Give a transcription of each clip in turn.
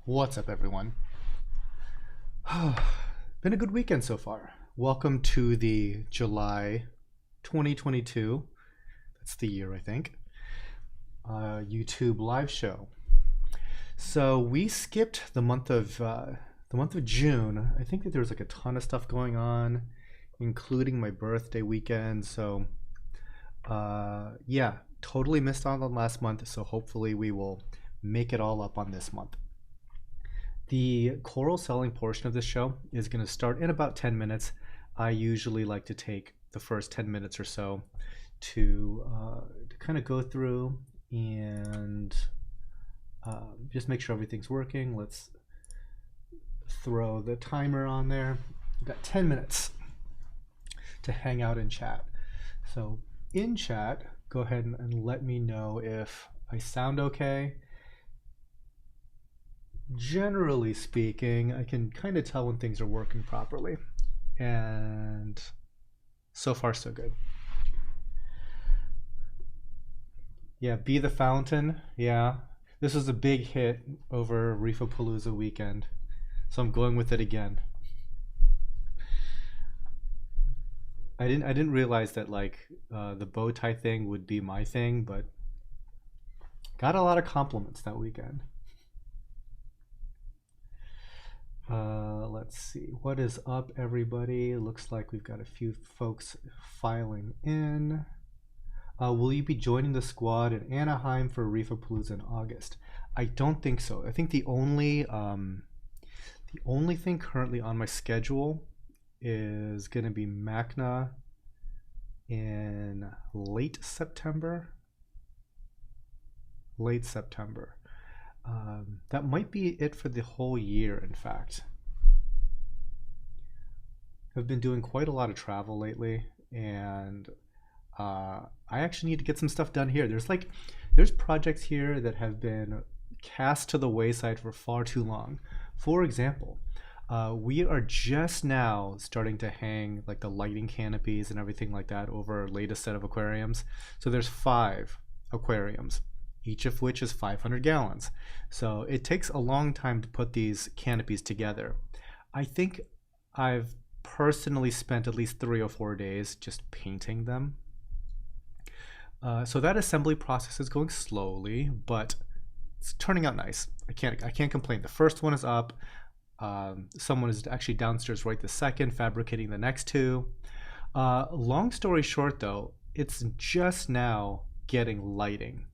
What's up, everyone? Been a good weekend so far. Welcome to the July 2022, that's the year, I think, YouTube live show. So we skipped the month of June. I think that there was like a ton of stuff going on, including my birthday weekend. So yeah, totally missed out on last month. So hopefully we will make it all up on this month. The choral selling portion of this show is going to start in about 10 minutes. I usually like to take the first 10 minutes or so to kind of go through and just make sure everything's working. Let's throw the timer on there. We've got 10 minutes to hang out and chat. So in chat, go ahead and let me know if I sound okay. Generally speaking, I can kind of tell when things are working properly, and so far so good. Yeah, Be the Fountain. Yeah, this was a big hit over Reefapalooza weekend, so I'm going with it again. I didn't realize that the bow tie thing would be my thing, but got a lot of compliments that weekend. Let's see. What is up, everybody? Looks like we've got a few folks filing in. Will you be joining the squad in Anaheim for Reefapalooza in August? I don't think so. I think the only thing currently on my schedule is going to be Macna in late September. Late September. That might be it for the whole year, in fact. I've been doing quite a lot of travel lately, and I actually need to get some stuff done here. There's projects here that have been cast to the wayside for far too long. For example, we are just now starting to hang like the lighting canopies and everything like that over our latest set of aquariums. So there's 5 aquariums, each of which is 500 gallons. So it takes a long time to put these canopies together. I think I've personally spent at least 3 or 4 days just painting them. So that assembly process is going slowly, but it's turning out nice. I can't complain. The first one is up. Someone is actually downstairs right this second, fabricating the next 2. Long story short, though, it's just now getting lighting.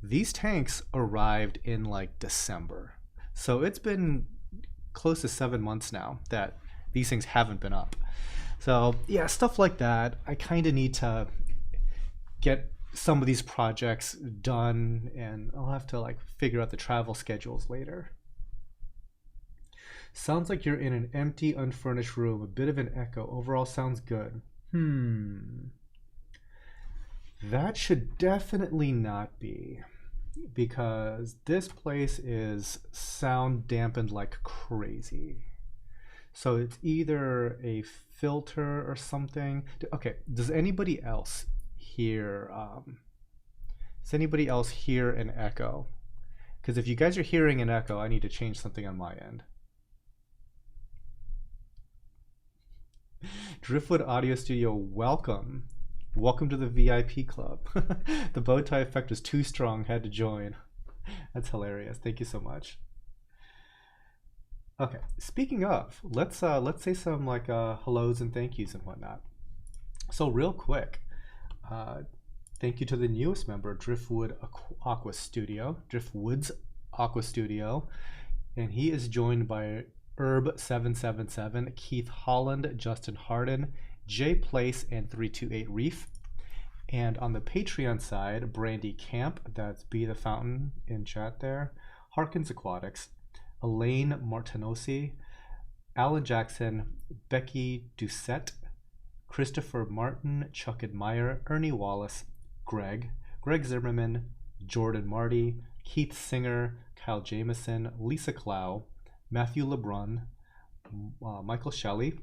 These tanks arrived in like December. So it's been close to 7 months now that these things haven't been up. So yeah, stuff like that. I kind of need to get some of these projects done, and I'll have to figure out the travel schedules later. Sounds like you're in an empty, unfurnished room. A bit of an echo. Overall sounds good. That should definitely not be, because this place is sound dampened like crazy. So it's either a filter or something. Okay, does anybody else hear an echo? Because if you guys are hearing an echo, I need to change something on my end. Driftwood Audio Studio, welcome. Welcome to the VIP club. The bow tie effect was too strong, had to join. That's hilarious. Thank you so much. Okay, speaking of, let's say some hellos and thank yous and whatnot. So real quick, thank you to the newest member, Driftwood's Aqua Studio, and he is joined by Herb777, Keith Holland, Justin Harden, J Place, and 328 Reef. And on the Patreon side, Brandy Camp, that's Be the Fountain in chat there, Harkins Aquatics, Elaine Martinosi, Alan Jackson, Becky Doucette, Christopher Martin, Chuck Admire, Ernie Wallace, Greg Zimmerman, Jordan Marty, Keith Singer, Kyle Jameson, Lisa Clow, Matthew LeBrun, Michael Shelley,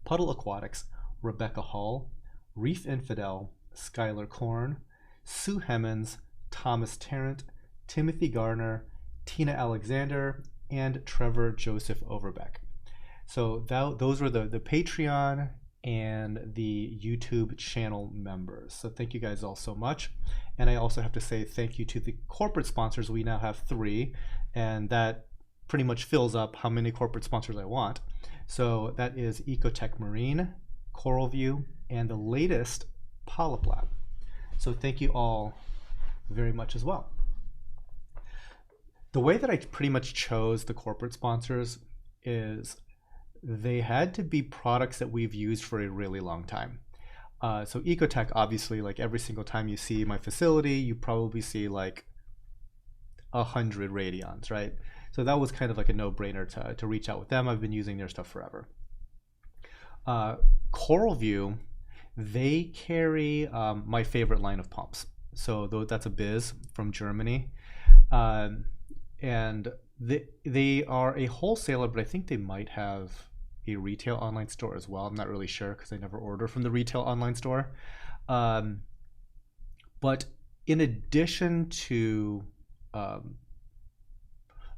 Puddle Aquatics, Rebecca Hall, Reef Infidel, Skylar Korn, Sue Hemmons, Thomas Tarrant, Timothy Garner, Tina Alexander, and Trevor Joseph Overbeck. So those were the Patreon and the YouTube channel members. So thank you guys all so much. And I also have to say thank you to the corporate sponsors. We now have 3, and that pretty much fills up how many corporate sponsors I want. So that is Ecotech Marine, Coral View, and the latest Polyp Lab. So thank you all very much as well. The way that I pretty much chose the corporate sponsors is they had to be products that we've used for a really long time. So Ecotech, obviously, like every single time you see my facility, you probably see like 100 radions, right? So that was kind of like a no-brainer to reach out with them. I've been using their stuff forever. Coral View, they carry my favorite line of pumps. So that's a Biz from Germany. And they are a wholesaler, but I think they might have a retail online store as well. I'm not really sure because I never order from the retail online store. But in addition to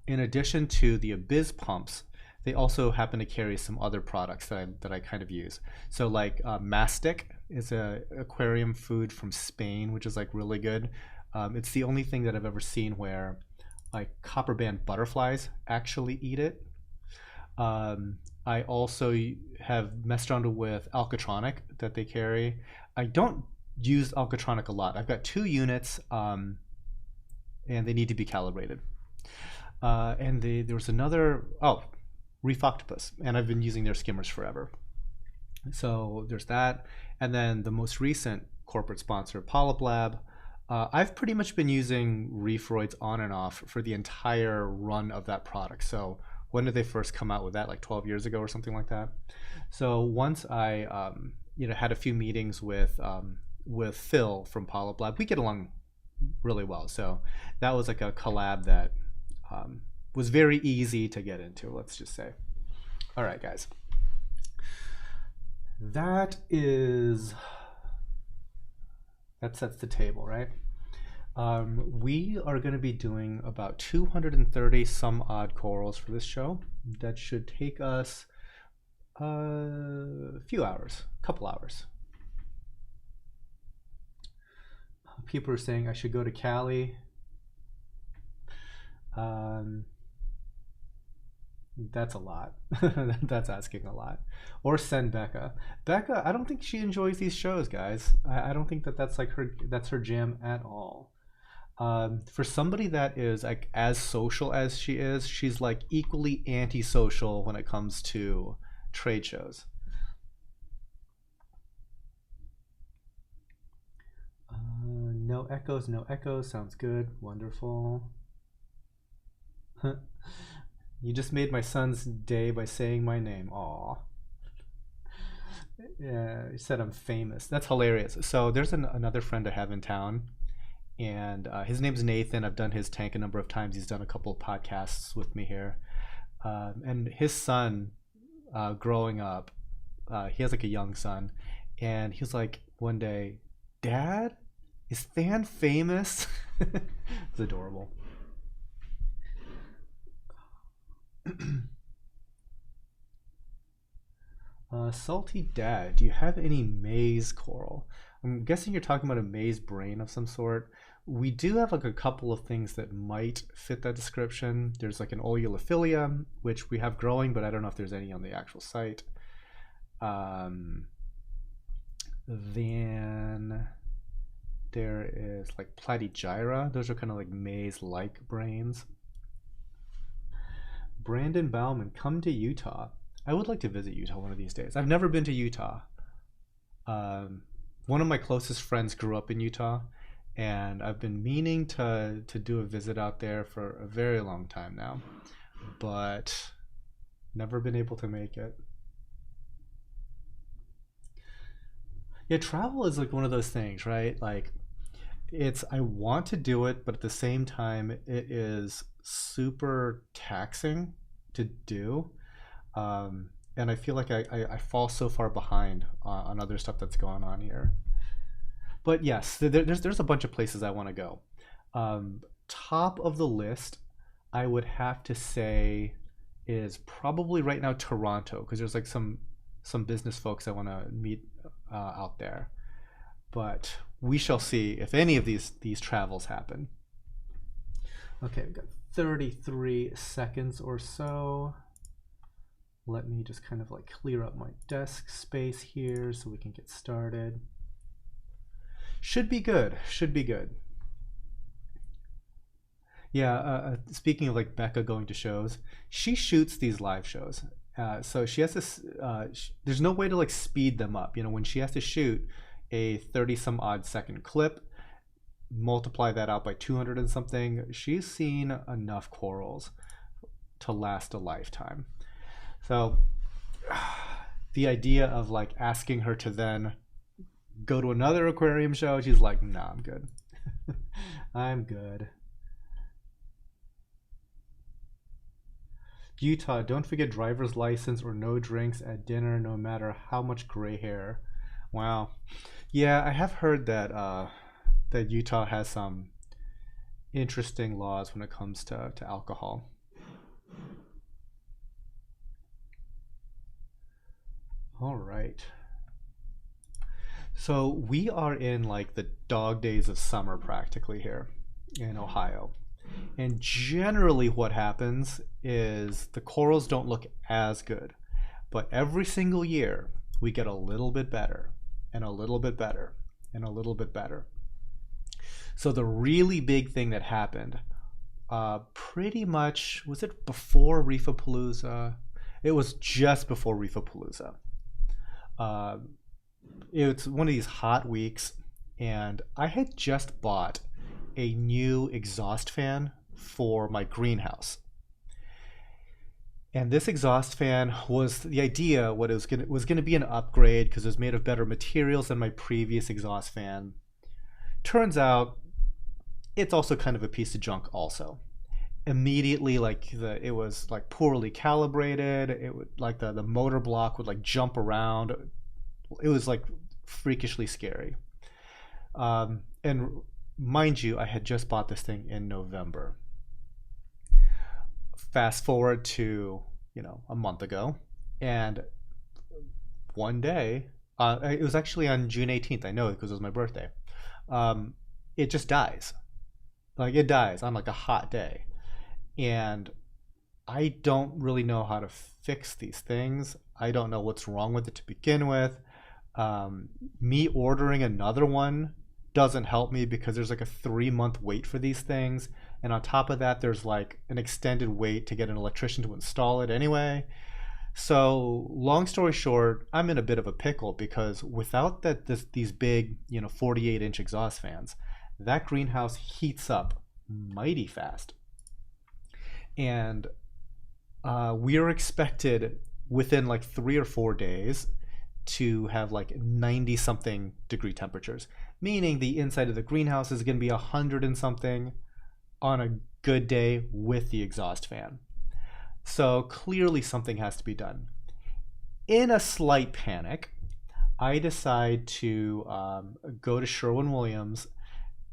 the Abyss pumps, they also happen to carry some other products that I kind of use. So like Mastic is a aquarium food from Spain, which is like really good. It's the only thing that I've ever seen where like copper band butterflies actually eat it. I also have messed around with Alcatronic that they carry. I don't use Alcatronic a lot. I've got 2 units, and they need to be calibrated. And there was another, Reef Octopus, and I've been using their skimmers forever. So there's that. And then the most recent corporate sponsor, Polyp Lab. I've pretty much been using Reefroids on and off for the entire run of that product. So when did they first come out with that? Like 12 years ago or something like that. So once I had a few meetings with Phil from Polyp Lab, we get along really well. So that was like a collab that was very easy to get into, let's just say. All right, guys. That sets the table, right? We are going to be doing about 230 some odd corals for this show. That should take us a few hours, a couple hours. People are saying I should go to Cali. That's a lot. That's asking a lot. Or send Becca. Becca, I don't think she enjoys these shows, guys. I don't think that's like that's her jam at all. For somebody that is like as social as she is, she's like equally antisocial when it comes to trade shows. No echoes, no echoes. Sounds good. Wonderful. You just made my son's day by saying my name. Aw. Yeah, you said I'm famous. That's hilarious. So there's another friend I have in town, and his name's Nathan. I've done his tank a number of times. He's done a couple of podcasts with me here. And his son, growing up, he has like a young son, and he was like one day, "Dad, is Than famous?" It's adorable. Salty Dad, do you have any maze coral? I'm guessing you're talking about a maze brain of some sort. We do have like a couple of things that might fit that description. There's like an Oleolophilia, which we have growing, but I don't know if there's any on the actual site. Then there is like Platygyra. Those are kind of like maze-like brains. Brandon Bauman, come to Utah. I would like to visit Utah one of these days. I've never been to Utah. One of my closest friends grew up in Utah, and I've been meaning to do a visit out there for a very long time now, but never been able to make it. Yeah, travel is like one of those things, right? Like I want to do it, but at the same time, it is super taxing to do. And I feel like I fall so far behind on other stuff that's going on here. But yes, there's a bunch of places I want to go. Top of the list, I would have to say is probably right now Toronto, because there's like some business folks I want to meet out there. But we shall see if any of these travels happen. Okay, we've got 33 seconds or so. Let me just kind of like clear up my desk space here so we can get started. Should be good. Should be good. Yeah, speaking of like Becca going to shows, she shoots these live shows. So she has to, there's no way to like speed them up. You know, when she has to shoot a 30 some odd second clip, multiply that out by 200 and something, she's seen enough corals to last a lifetime. So the idea of like asking her to then go to another aquarium show, she's like, nah, I'm good. I'm good. Utah, don't forget driver's license or no drinks at dinner, no matter how much gray hair. Wow. Yeah, I have heard that that Utah has some interesting laws when it comes to alcohol. All right. So we are in like the dog days of summer practically here in Ohio. And generally what happens is the corals don't look as good. But every single year we get a little bit better and a little bit better and a little bit better. So the really big thing that happened, pretty much, was it before Reefapalooza? It was just before Reefapalooza. Uh, it's one of these hot weeks, and I had just bought a new exhaust fan for my greenhouse. And this exhaust fan was the idea, what it was gonna be an upgrade because it was made of better materials than my previous exhaust fan. Turns out it's also kind of a piece of junk also. Immediately, like it was like poorly calibrated. It would like the motor block would like jump around. It was like freakishly scary. And mind you, I had just bought this thing in November. Fast forward to, you know, a month ago, and one day, it was actually on June 18th. I know because it was my birthday. It just dies. Like it dies on like a hot day. And I don't really know how to fix these things. I don't know what's wrong with it to begin with. Me ordering another one doesn't help me because there's like a 3-month wait for these things. And on top of that, there's like an extended wait to get an electrician to install it anyway. So long story short, I'm in a bit of a pickle because without these big, 48-inch exhaust fans, that greenhouse heats up mighty fast. And we are expected within like 3 or 4 days to have like 90 something degree temperatures, meaning the inside of the greenhouse is going to be 100 and something on a good day with the exhaust fan. So clearly something has to be done. In a slight panic, I decide to go to Sherwin-Williams,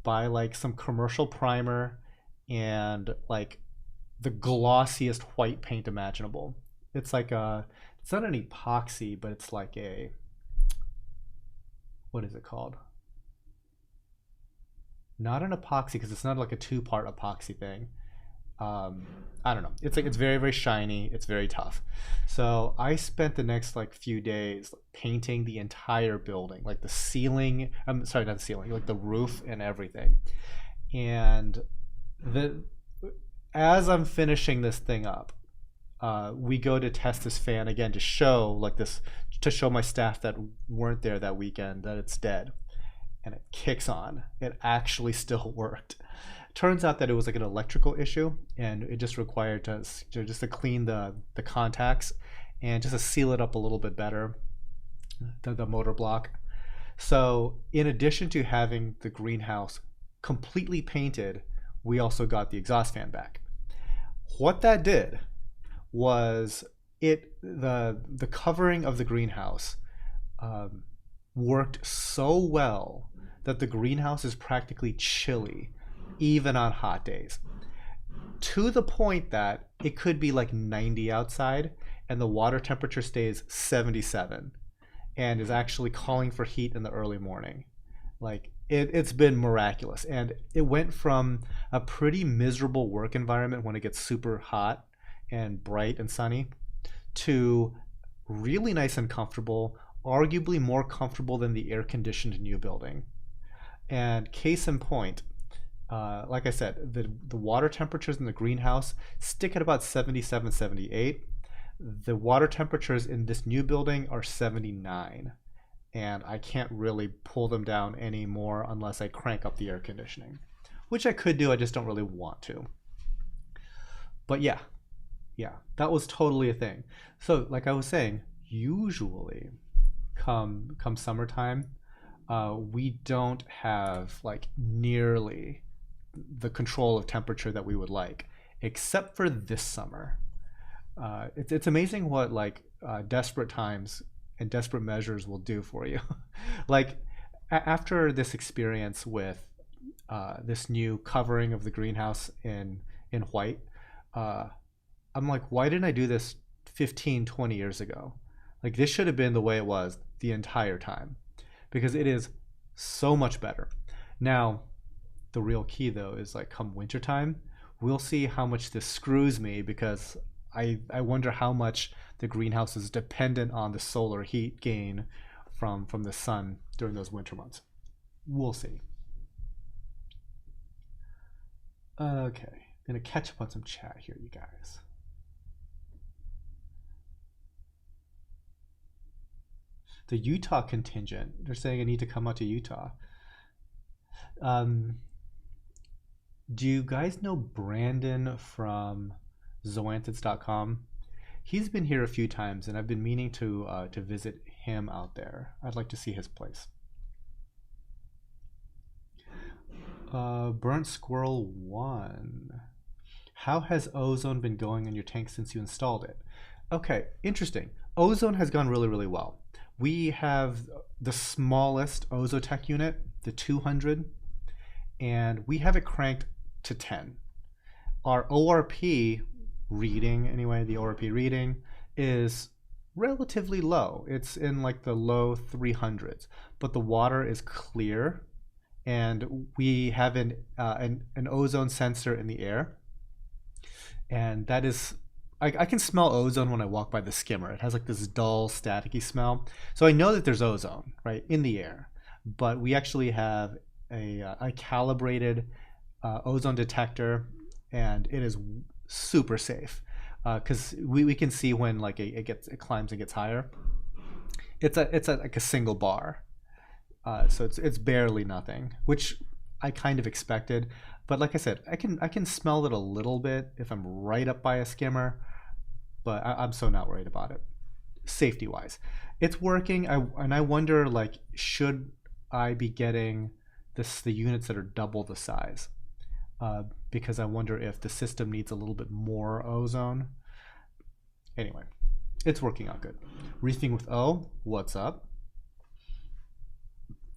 buy like some commercial primer and like the glossiest white paint imaginable. It's like it's not an epoxy, but it's like what is it called? Not an epoxy because it's not like a 2-part epoxy thing. I don't know. It's like it's very, very shiny. It's very tough. So I spent the next like few days painting the entire building, like the ceiling. I'm sorry, not the ceiling, like the roof and everything. And as I'm finishing this thing up, we go to test this fan again to show my staff that weren't there that weekend that it's dead, and it kicks on. It actually still worked. Turns out that it was like an electrical issue, and it just required to clean the contacts and just to seal it up a little bit better, the motor block. So in addition to having the greenhouse completely painted, we also got the exhaust fan back. What that did was the covering of the greenhouse worked so well that the greenhouse is practically chilly even on hot days. to the point that it could be like 90 outside and the water temperature stays 77 and is actually calling for heat in the early morning. Like it's been miraculous. And it went from a pretty miserable work environment when it gets super hot and bright and sunny to really nice and comfortable, arguably more comfortable than the air conditioned new building. And case in point, like I said, the water temperatures in the greenhouse stick at about 77, 78. The water temperatures in this new building are 79. And I can't really pull them down anymore unless I crank up the air conditioning, which I could do, I just don't really want to. But yeah, that was totally a thing. So like I was saying, usually come summertime, we don't have like nearly the control of temperature that we would like, except for this summer. It's amazing what like desperate times and desperate measures will do for you. Like after this experience with this new covering of the greenhouse in white, I'm like, why didn't I do this 15, 20 years ago? Like this should have been the way it was the entire time, because it is so much better. Now, the real key though is like come wintertime, we'll see how much this screws me, because I wonder how much the greenhouse is dependent on the solar heat gain from the sun during those winter months. We'll see. Okay, gonna catch up on some chat here, you guys. The Utah contingent, they're saying I need to come out to Utah. Do you guys know Brandon from zoantids.com? He's been here a few times, and I've been meaning to visit him out there. I'd like to see his place. Burnt Squirrel 1. How has Ozone been going in your tank since you installed it? Okay, interesting. Ozone has gone really, really well. We have the smallest Ozotech unit, the 200, and we have it cranked to 10. Our ORP reading, anyway, the ORP reading is relatively low. It's in like the low 300s, but the water is clear, and we have an ozone sensor in the air, and that is, I can smell ozone when I walk by the skimmer. It has like this dull, staticky smell. So I know that there's ozone, right, in the air. But we actually have a calibrated ozone detector, and it is super safe because we can see when like it climbs and gets higher. It's like a single bar, so it's barely nothing, which I kind of expected. But like I said, I can smell it a little bit if I'm right up by a skimmer, but I'm so not worried about it. Safety wise, it's working. And I wonder, like, should I be getting the units that are double the size? Because I wonder if the system needs a little bit more ozone. Anyway, it's working out good. Reefing with O, what's up?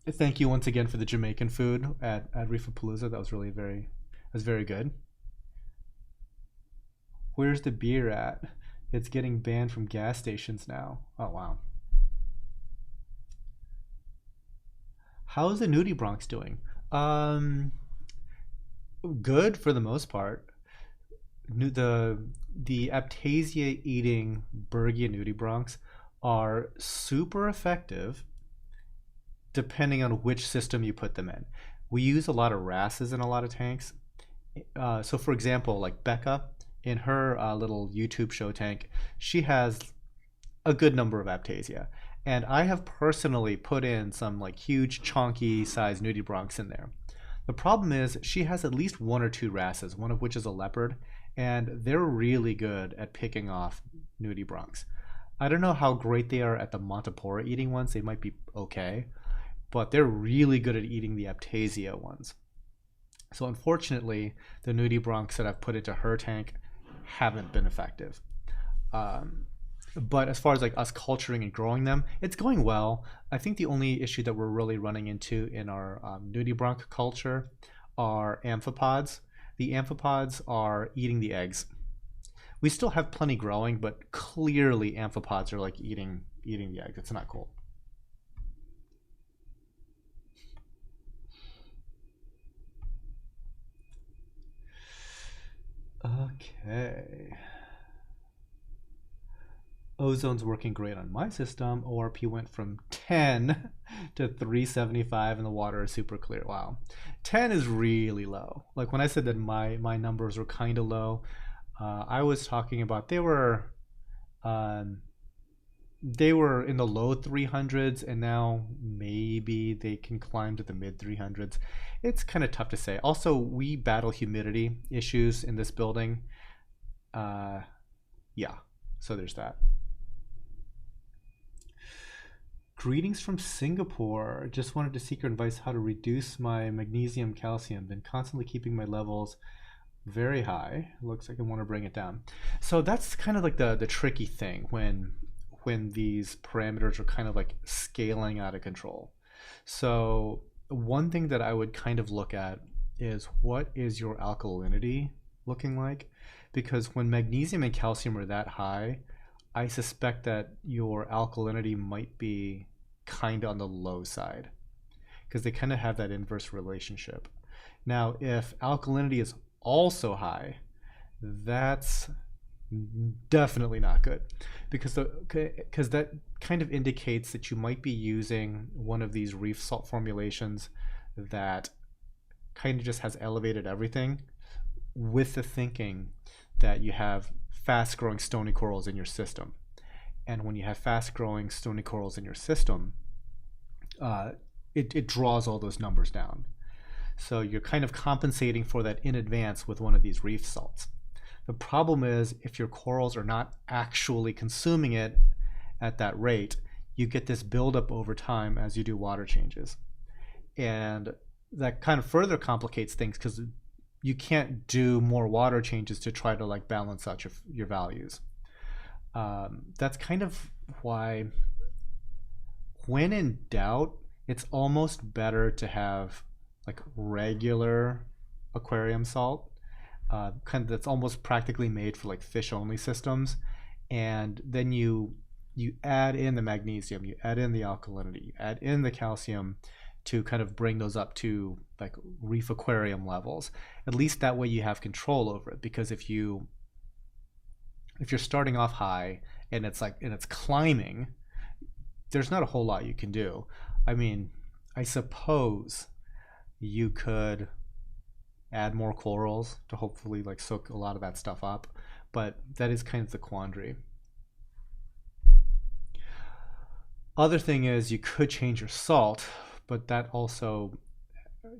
Thank you once again for the Jamaican food at Reefapalooza. That was really very good. Where's the beer at? It's getting banned from gas stations now. Oh, wow. How's the nudibranch doing? Good for the most part. The Aptasia eating Bergia nudibranchs are super effective depending on which system you put them in. We use a lot of wrasses in a lot of tanks. So for example, like Becca, in her little YouTube show tank, she has a good number of Aptasia. And I have personally put in some like huge chonky size nudibranchs in there. The problem is she has at least one or two wrasses, one of which is a leopard, and they're really good at picking off nudibranchs. I don't know how great they are at the Montipora eating ones. They might be okay, but they're really good at eating the Aptasia ones. So unfortunately, the nudibranchs that I've put into her tank haven't been effective. But as far as like us culturing and growing them, it's going well. I think the only issue that we're really running into in our nudibranch culture are amphipods. The amphipods are eating the eggs. We still have plenty growing, but clearly amphipods are like eating the eggs. It's not cool. Okay. Ozone's working great on my system. ORP went from 10 to 375 and the water is super clear. Wow. 10 is really low. Like when I said that my numbers were kind of low, I was talking about um, they were in the low 300s and now maybe they can climb to the mid 300s. It's kind of tough to say. Also, we battle humidity issues in this building. Yeah, so there's that. Greetings from Singapore. Just wanted to seek your advice how to reduce my magnesium calcium. Been constantly keeping my levels very high. Looks like I want to bring it down. So that's kind of like the tricky thing when these parameters are kind of like scaling out of control. So one thing that I would kind of look at is what is your alkalinity looking like? Because when magnesium and calcium are that high, I suspect that your alkalinity might be kind of on the low side because they kind of have that inverse relationship. Now, if alkalinity is also high, that's definitely not good because that kind of indicates that you might be using one of these reef salt formulations that kind of just has elevated everything with the thinking that you have fast growing stony corals in your system. And when you have fast growing stony corals in your system, it draws all those numbers down. So you're kind of compensating for that in advance with one of these reef salts. The problem is if your corals are not actually consuming it at that rate, you get this buildup over time as you do water changes. And that kind of further complicates things because you can't do more water changes to try to like balance out your values. That's kind of why when in doubt, it's almost better to have like regular aquarium salt, kind of that's almost practically made for like fish only systems. And then you add in the magnesium, you add in the alkalinity, you add in the calcium to kind of bring those up to like reef aquarium levels. At least that way you have control over it, because if you're starting off high and it's climbing, there's not a whole lot you can do. I mean, I suppose you could add more corals to hopefully like soak a lot of that stuff up, but that is kind of the quandary. Other thing is you could change your salt, but that also,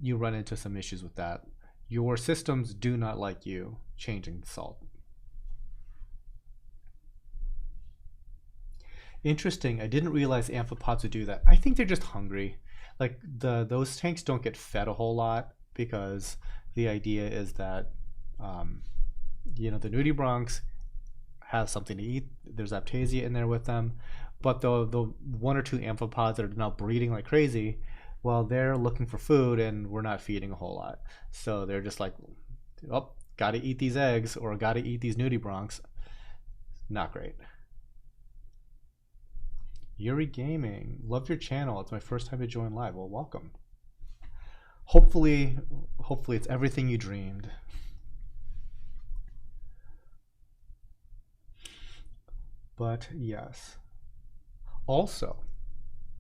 you run into some issues with that. Your systems do not like you changing the salt. Interesting. I didn't realize amphipods would do that. I think they're just hungry. Like those tanks don't get fed a whole lot because the idea is that the nudibranchs have something to eat. There's aptasia in there with them, but the one or two amphipods that are now breeding like crazy, well, they're looking for food and we're not feeding a whole lot. So they're just like, oh, got to eat these eggs or got to eat these nudibranchs. Not great. Yuri Gaming, love your channel. It's my first time to join live. Well, welcome. Hopefully it's everything you dreamed. But yes. Also,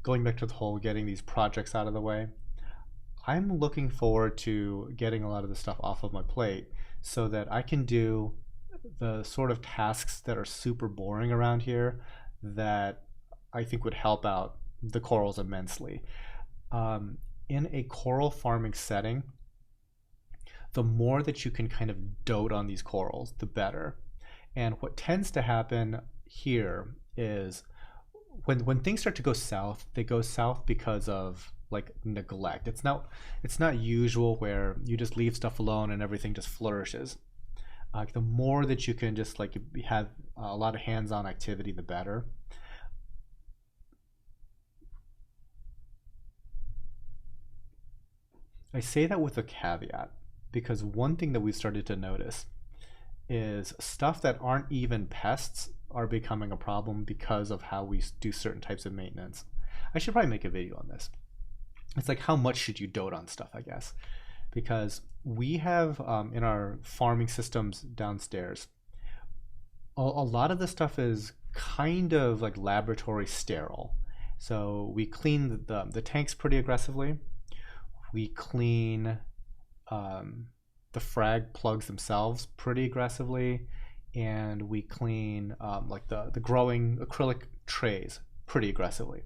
going back to the whole getting these projects out of the way, I'm looking forward to getting a lot of the stuff off of my plate so that I can do the sort of tasks that are super boring around here that I think would help out the corals immensely. In a coral farming setting, the more that you can kind of dote on these corals, the better. And what tends to happen here is when things start to go south, they go south because of like neglect. It's not usual where you just leave stuff alone and everything just flourishes. The more that you can just like have a lot of hands-on activity, the better. I say that with a caveat because one thing that we've started to notice is stuff that aren't even pests are becoming a problem because of how we do certain types of maintenance. I should probably make a video on this. It's like, how much should you dote on stuff, I guess, because we have in our farming systems downstairs, a lot of the stuff is kind of like laboratory sterile. So we clean the tanks pretty aggressively. We clean the frag plugs themselves pretty aggressively, and we clean like the growing acrylic trays pretty aggressively.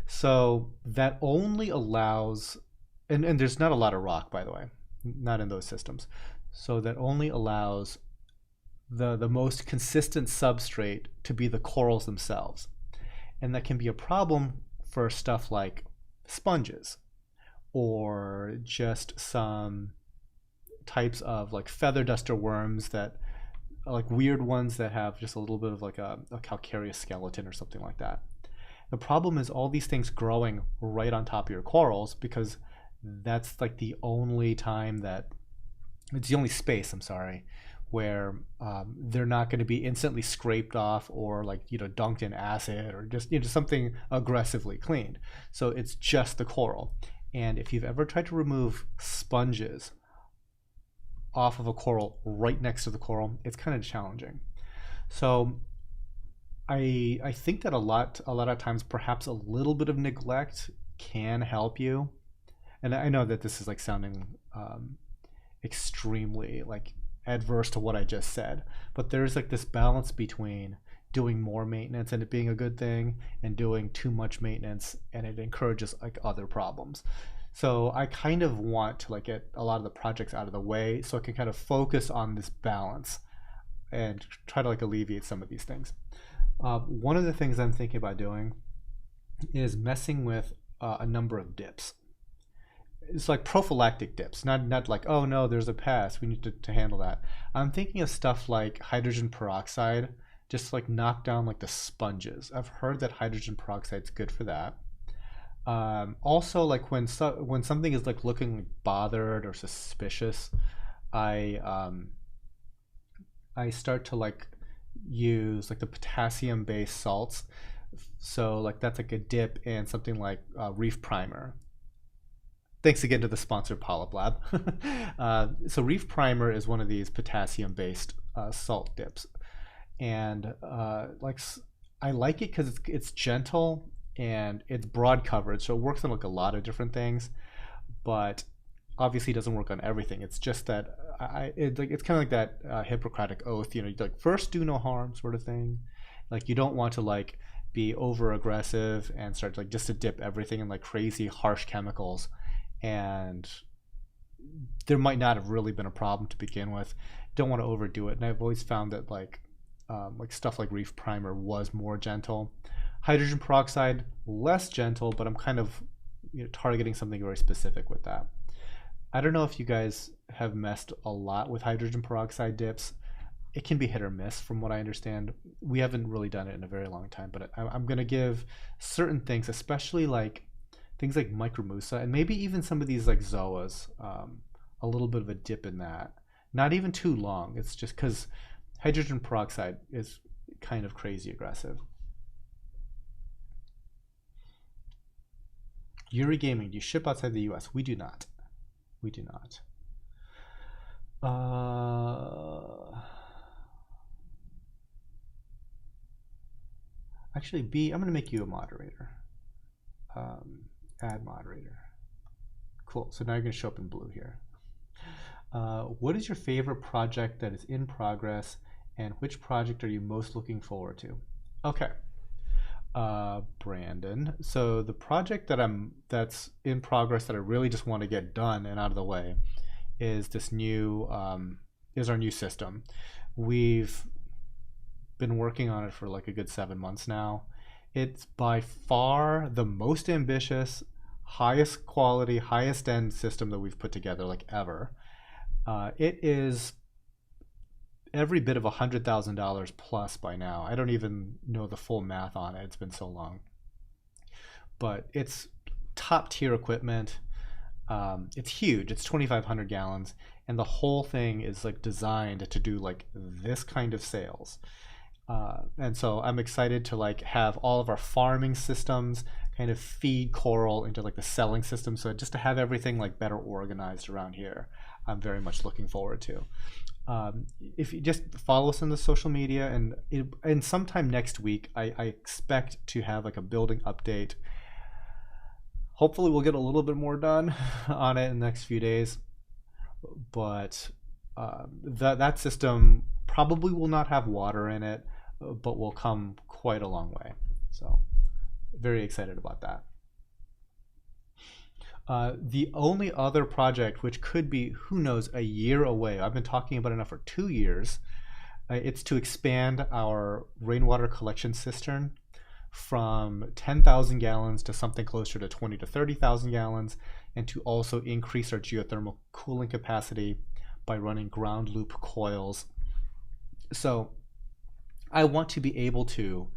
So that only allows, and there's not a lot of rock, by the way, not in those systems. So that only allows the most consistent substrate to be the corals themselves. And that can be a problem for stuff like sponges or just some types of like feather duster worms that like weird ones that have just a little bit of like a calcareous skeleton or something like that. The problem is all these things growing right on top of your corals, because that's like the only time that it's the only space, I'm sorry, where they're not going to be instantly scraped off or like, you know, dunked in acid or just, you know, something aggressively cleaned. So it's just the coral. And if you've ever tried to remove sponges off of a coral right next to the coral, it's kind of challenging. So I think that a lot of times perhaps a little bit of neglect can help you. And I know that this is like sounding extremely like adverse to what I just said, but there's like this balance between doing more maintenance and it being a good thing and doing too much maintenance and it encourages like other problems. So I kind of want to like get a lot of the projects out of the way so I can kind of focus on this balance and try to like alleviate some of these things. One of the things I'm thinking about doing is messing with a number of dips. It's like prophylactic dips, not like, oh no, there's a pest, we need to handle that. I'm thinking of stuff like hydrogen peroxide, just to like knock down like the sponges. I've heard that hydrogen peroxide is good for that. Also, like when something is like looking bothered or suspicious, I start to like use like the potassium based salts. So like that's like a dip in something like Reef Primer. Thanks again to the sponsor Polyp Lab. So Reef Primer is one of these potassium based salt dips, and like I like it because it's gentle and it's broad coverage, so it works on like a lot of different things, but obviously it doesn't work on everything. It's just that it's kind of like that Hippocratic oath, you know, like first do no harm sort of thing. Like you don't want to like be over aggressive and start like just to dip everything in like crazy harsh chemicals, and there might not have really been a problem to begin with. Don't want to overdo it, and I've always found that like stuff like Reef Primer was more gentle. Hydrogen peroxide less gentle, but I'm kind of, you know, targeting something very specific with that. I don't know if you guys have messed a lot with hydrogen peroxide dips. It can be hit or miss from what I understand. We haven't really done it in a very long time, but I'm going to give certain things, especially like things like micromusa and maybe even some of these like zoas, a little bit of a dip in that. Not even too long. It's just because hydrogen peroxide is kind of crazy aggressive. Yuri Gaming, do you ship outside the US? We do not. We do not. Actually, B, I'm going to make you a moderator. Add moderator. Cool. So now you're going to show up in blue here. What is your favorite project that is in progress, and which project are you most looking forward to? Okay. Brandon. So the project that's in progress that I really just want to get done and out of the way is this new is our new system. We've been working on it for like a good 7 months now. It's by far the most ambitious, highest quality, highest end system that we've put together like ever. It is every bit of $100,000 plus by now. I don't even know the full math on it. It's been so long. But it's top tier equipment. It's huge. It's 2,500 gallons, and the whole thing is like designed to do like this kind of sales. And so I'm excited to like have all of our farming systems kind of feed coral into like the selling system. So just to have everything like better organized around here, I'm very much looking forward to. If you just follow us on the social media, and sometime next week, I expect to have like a building update. Hopefully, we'll get a little bit more done on it in the next few days. But that system probably will not have water in it, but will come quite a long way. So, very excited about that. The only other project, which could be, who knows, a year away, I've been talking about it now for 2 years, it's to expand our rainwater collection cistern from 10,000 gallons to something closer to 20 to 30,000 gallons, and to also increase our geothermal cooling capacity by running ground loop coils. So I want to be able to,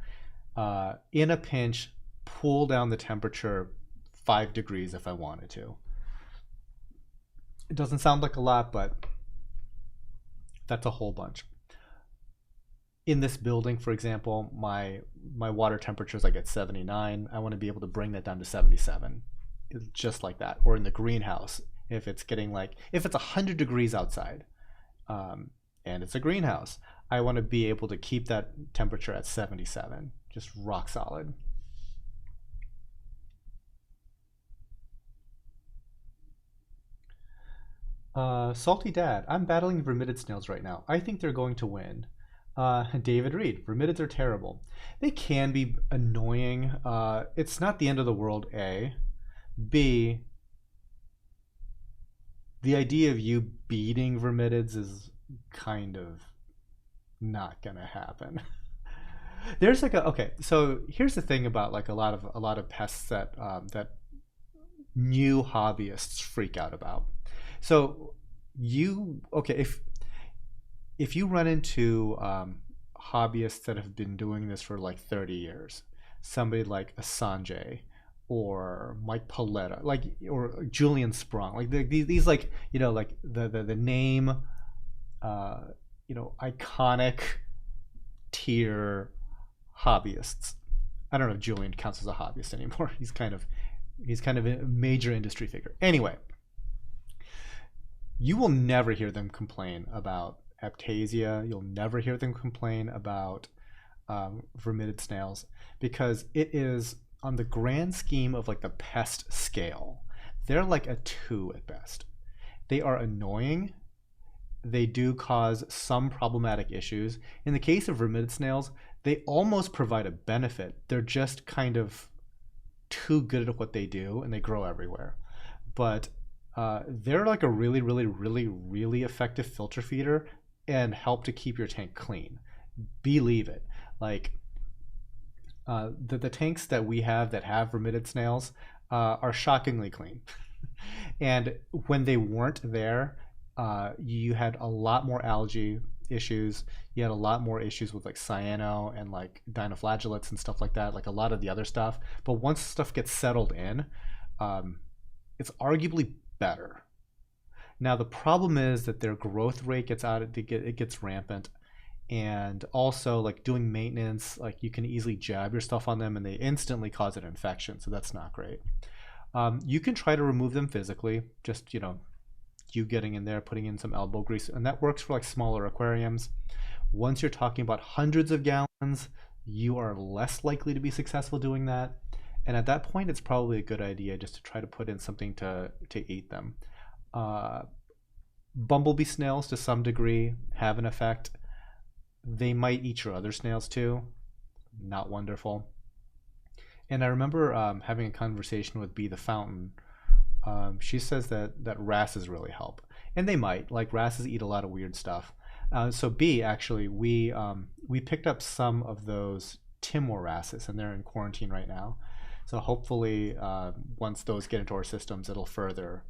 in a pinch, pull down the temperature 5 degrees if I wanted to. It doesn't sound like a lot, but that's a whole bunch. In this building, for example, my water temperature is like at 79. I want to be able to bring that down to 77, just like that. Or in the greenhouse, if it's 100 degrees outside, and it's a greenhouse, I want to be able to keep that temperature at 77, just rock solid. Salty Dad, I'm battling vermidid snails right now. I think they're going to win. David Reed, vermidids are terrible. They can be annoying. It's not the end of the world, A. B, the idea of you beating vermidids is kind of not gonna happen. There's like okay, so here's the thing about like a lot of pests that new hobbyists freak out about. So you okay if you run into hobbyists that have been doing this for like 30 years, somebody like a Sanjay or Mike Paletta, like or Julian Sprung, like these like like the name, iconic tier hobbyists. I don't know if Julian counts as a hobbyist anymore. He's kind of a major industry figure. Anyway, you will never hear them complain about Aptasia. You'll never hear them complain about vermidid snails, because it is on the grand scheme of like the pest scale. They're like a 2 at best. They are annoying. They do cause some problematic issues. In the case of vermidid snails, they almost provide a benefit. They're just kind of too good at what they do, and they grow everywhere. But they're like a really, really, really, really effective filter feeder and help to keep your tank clean. Believe it. Like the tanks that we have that have vermidid snails are shockingly clean. And when they weren't there, you had a lot more algae issues. You had a lot more issues with like cyano and like dinoflagellates and stuff like that, like a lot of the other stuff. But once stuff gets settled in, it's arguably better. Now the problem is that their growth rate it gets rampant, and also like doing maintenance, like you can easily jab your stuff on them and they instantly cause an infection, so that's not great. You can try to remove them physically, just you getting in there, putting in some elbow grease, and that works for like smaller aquariums. Once you're talking about hundreds of gallons, you are less likely to be successful doing that. And at that point, it's probably a good idea just to try to put in something to eat them. Bumblebee snails, to some degree, have an effect. They might eat your other snails too. Not wonderful. And I remember having a conversation with Bee the Fountain. She says that wrasses really help, and they might. Like wrasses eat a lot of weird stuff. So Bee, actually, we picked up some of those Timor wrasses, and they're in quarantine right now. So hopefully, once those get into our systems, it'll further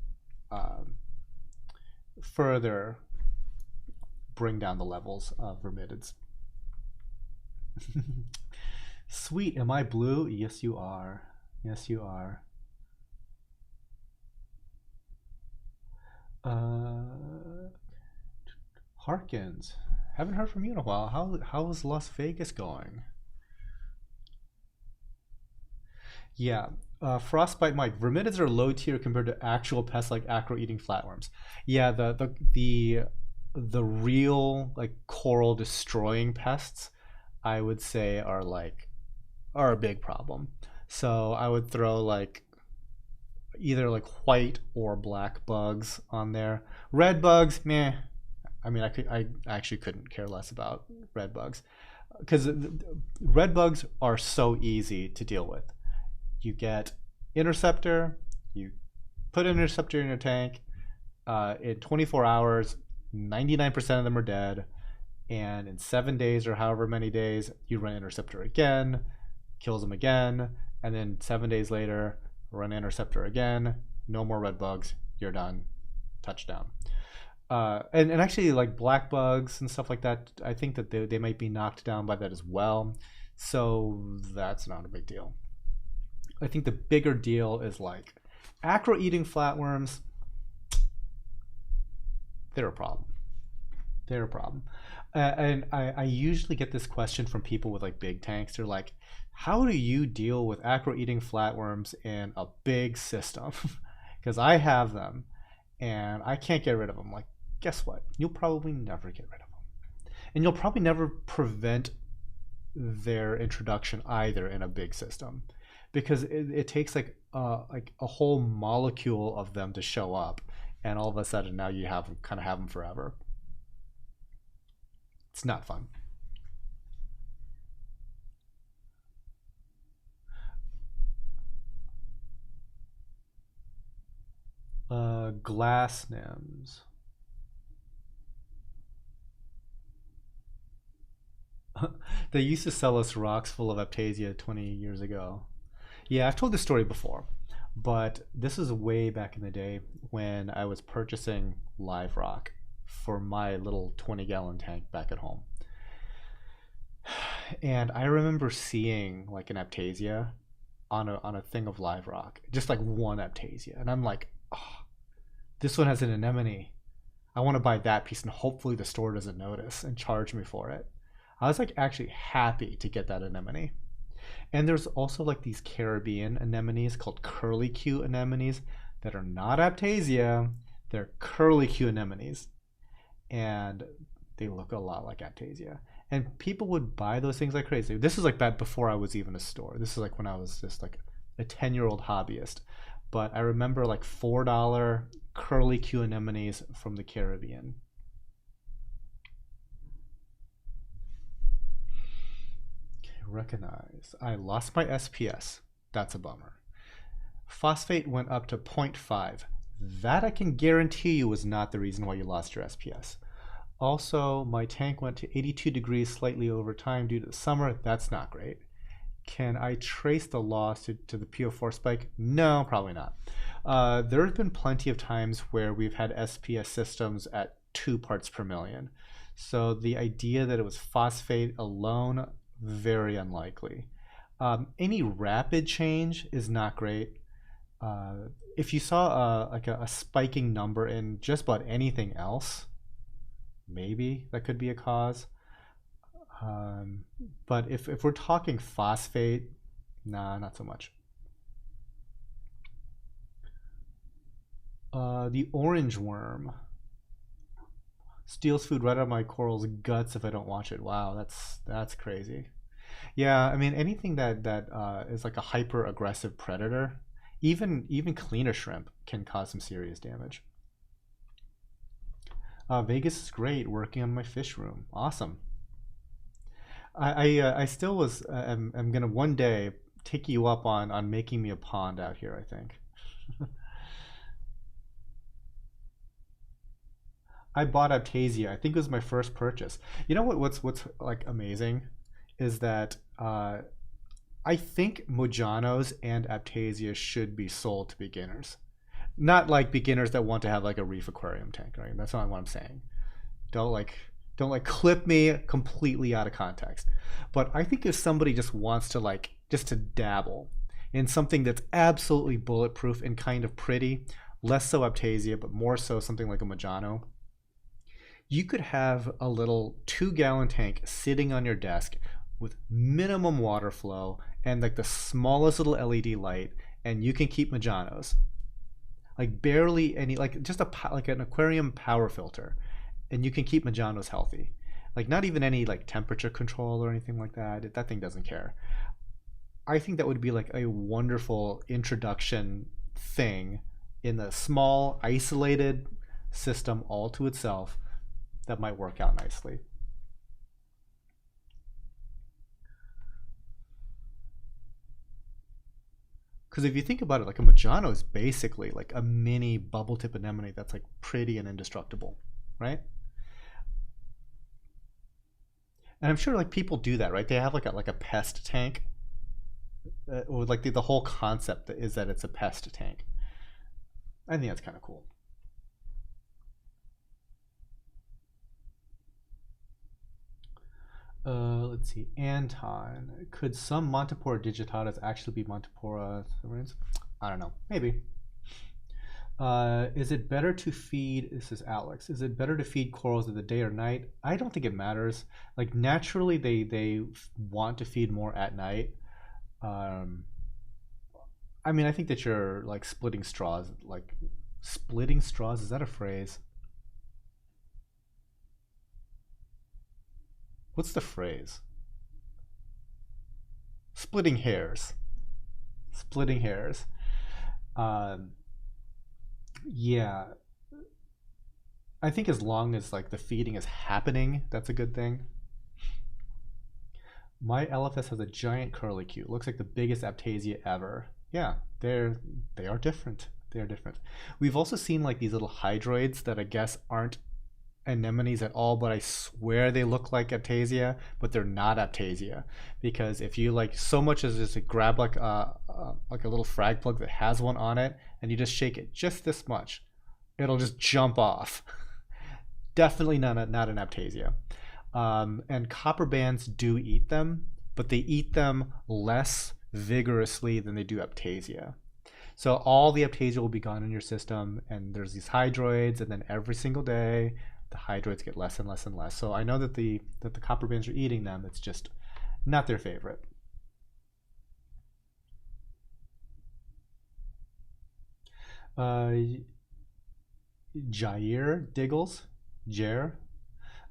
bring down the levels of vermidids. Sweet, am I blue? Yes, you are. Yes, you are. Uh, Harkins, haven't heard from you in a while. How is Las Vegas going? Yeah, frostbite mite. Verminids are low tier compared to actual pests like acro-eating flatworms. Yeah, the real like coral destroying pests, I would say are a big problem. So I would throw like either like white or black bugs on there. Red bugs, meh. I mean, I actually couldn't care less about red bugs because red bugs are so easy to deal with. You get interceptor, you put an interceptor in your tank. In 24 hours, 99% of them are dead. And in 7 days or however many days, you run interceptor again, kills them again, and then 7 days later, run interceptor again. No more red bugs. You're done. Touchdown. And actually, like black bugs and stuff like that, I think that they might be knocked down by that as well. So that's not a big deal. I think the bigger deal is like acro eating flatworms. They're a problem. They're a problem. And I usually get this question from people with like big tanks. They're like, how do you deal with acro eating flatworms in a big system? Because I have them and I can't get rid of them. Like, guess what? You'll probably never get rid of them. And you'll probably never prevent their introduction either in a big system because it takes like a whole molecule of them to show up, and all of a sudden now you have kind of have them forever. It's not fun. Glass nyms. They used to sell us rocks full of Aptasia 20 years ago. Yeah, I've told this story before, but this is way back in the day when I was purchasing live rock for my little 20-gallon tank back at home. And I remember seeing like an Aptasia on a thing of live rock, just like one Aptasia. And I'm like, oh, this one has an anemone. I want to buy that piece, and hopefully the store doesn't notice and charge me for it. I was like actually happy to get that anemone. And there's also like these Caribbean anemones called curlicue anemones that are not Aptasia. They're curlicue anemones, and they look a lot like Aptasia. And people would buy those things like crazy. This is like back before I was even a store. This is like when I was just like a 10-year-old hobbyist. But I remember like $4 curlicue anemones from the Caribbean. Recognize. I lost my SPS. That's a bummer. Phosphate went up to zero point 0.5. That I can guarantee you was not the reason why you lost your SPS. Also, my tank went to 82 degrees slightly over time due to the summer. That's not great. Can I trace the loss to the PO4 spike? No, probably not. There have been plenty of times where we've had SPS systems at 2 parts per million. So the idea that it was phosphate alone, very unlikely. Any rapid change is not great. If you saw a spiking number in just about anything else, maybe that could be a cause. But if we're talking phosphate, nah, not so much. The orange worm steals food right out of my coral's guts if I don't watch it. Wow, that's crazy. Yeah, I mean anything that is like a hyper aggressive predator, even cleaner shrimp can cause some serious damage. Vegas is great. Working on my fish room. Awesome. I still am gonna one day take you up on making me a pond out here. I think. I bought Aptasia. I think it was my first purchase. You know what's like amazing is that I think Mojanos and Aptasia should be sold to beginners. Not like beginners that want to have like a reef aquarium tank, right? That's not what I'm saying. Don't like don't like clip me completely out of context. But I think if somebody just wants to like just to dabble in something that's absolutely bulletproof and kind of pretty, less so Aptasia, but more so something like a Majano. You could have a little 2-gallon tank sitting on your desk with minimum water flow and like the smallest little LED light, and you can keep Majanos. Like barely any, like just like an aquarium power filter, and you can keep Majanos healthy. Like not even any like temperature control or anything like that. That thing doesn't care. I think that would be like a wonderful introduction thing in a small, isolated system all to itself that might work out nicely. Because if you think about it, like a Majano is basically like a mini bubble tip anemone that's like pretty and indestructible, right? And I'm sure like people do that, right? They have like a pest tank, or like the whole concept is that it's a pest tank. I think that's kind of cool. Let's see. Anton, could some Montipora digitatas actually be Montipora thorns? I don't know. Maybe. Is it better to feed? This is Alex. Is it better to feed corals in the day or night? I don't think it matters. Like naturally, they want to feed more at night. Um, I mean, I think that you're like splitting straws. Like splitting straws, is that a phrase? What's the phrase? Splitting hairs. Splitting hairs. Um, yeah, I think as long as like the feeding is happening, that's a good thing. My LFS has a giant curlicue. Looks like the biggest Aptasia ever. Yeah, they are different. They are different. We've also seen like these little hydroids that I guess aren't anemones at all, but I swear they look like Aptasia, but they're not Aptasia. Because if you like so much as just grab like a little frag plug that has one on it, and you just shake it just this much, it'll just jump off. Definitely not an Aptasia. And copper bands do eat them, but they eat them less vigorously than they do Aptasia. So all the Aptasia will be gone in your system, and there's these hydroids, and then every single day the hydroids get less and less and less. So I know that the copper bands are eating them. It's just not their favorite. Uh, Jair Diggles, Jair.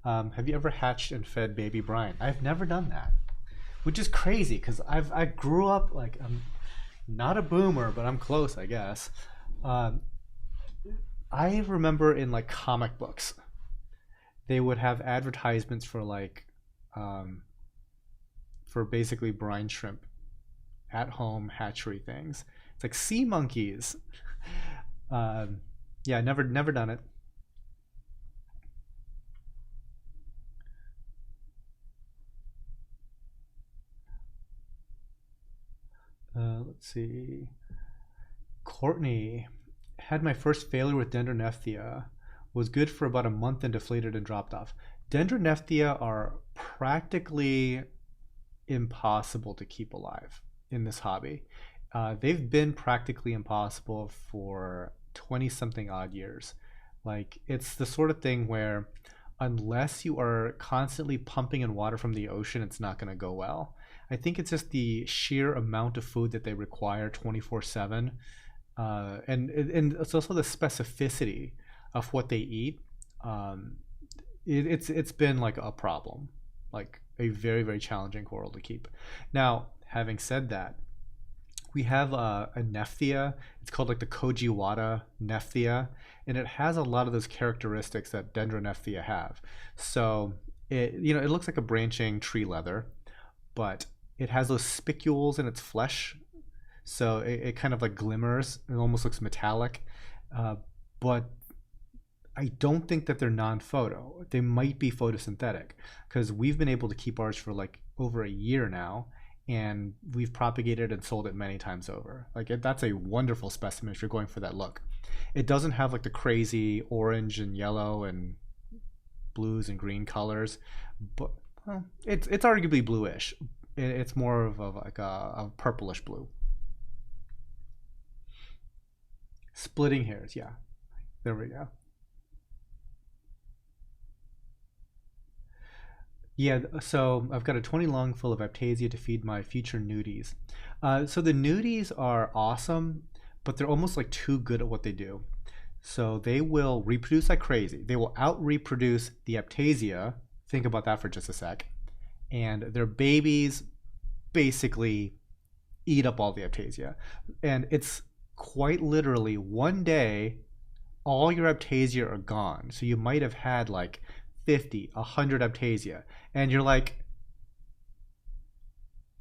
Have you ever hatched and fed baby brine? I've never done that, which is crazy because I grew up like I'm not a boomer, but I'm close, I guess. Um, I remember in like comic books, they would have advertisements for like um, for basically brine shrimp at home hatchery things. It's like sea monkeys. Um, yeah, never done it. Let's see. Courtney had my first failure with Dendronephthia. Was good for about a month and deflated and dropped off. Dendronephthia are practically impossible to keep alive in this hobby. They've been practically impossible for 20 something odd years. Like, it's the sort of thing where, unless you are constantly pumping in water from the ocean, it's not going to go well. I think it's just the sheer amount of food that they require 24/7. And it's also the specificity of what they eat. Um, it's been like a problem, like a very challenging coral to keep. Now, having said that, we have a Nephthia. It's called like the Kojiwara Nephthia, and it has a lot of those characteristics that Dendronephthia have. So it looks like a branching tree leather, but it has those spicules in its flesh, so it kind of like glimmers. It almost looks metallic, but I don't think that they're non-photo. They might be photosynthetic because we've been able to keep ours for like over a year now, and we've propagated and sold it many times over. Like that's a wonderful specimen if you're going for that look. It doesn't have like the crazy orange and yellow and blues and green colors, but well, it's arguably bluish. It's more of like a purplish blue. Splitting hairs, yeah. There we go. Yeah, so I've got a 20 lung full of Aptasia to feed my future nudies. So the nudies are awesome, but they're almost like too good at what they do. So they will reproduce like crazy. They will out reproduce the Aptasia. Think about that for just a sec. And their babies basically eat up all the Aptasia. And it's quite literally one day, all your Aptasia are gone. So you might have had like 50, 100 Aptasia. And you're like,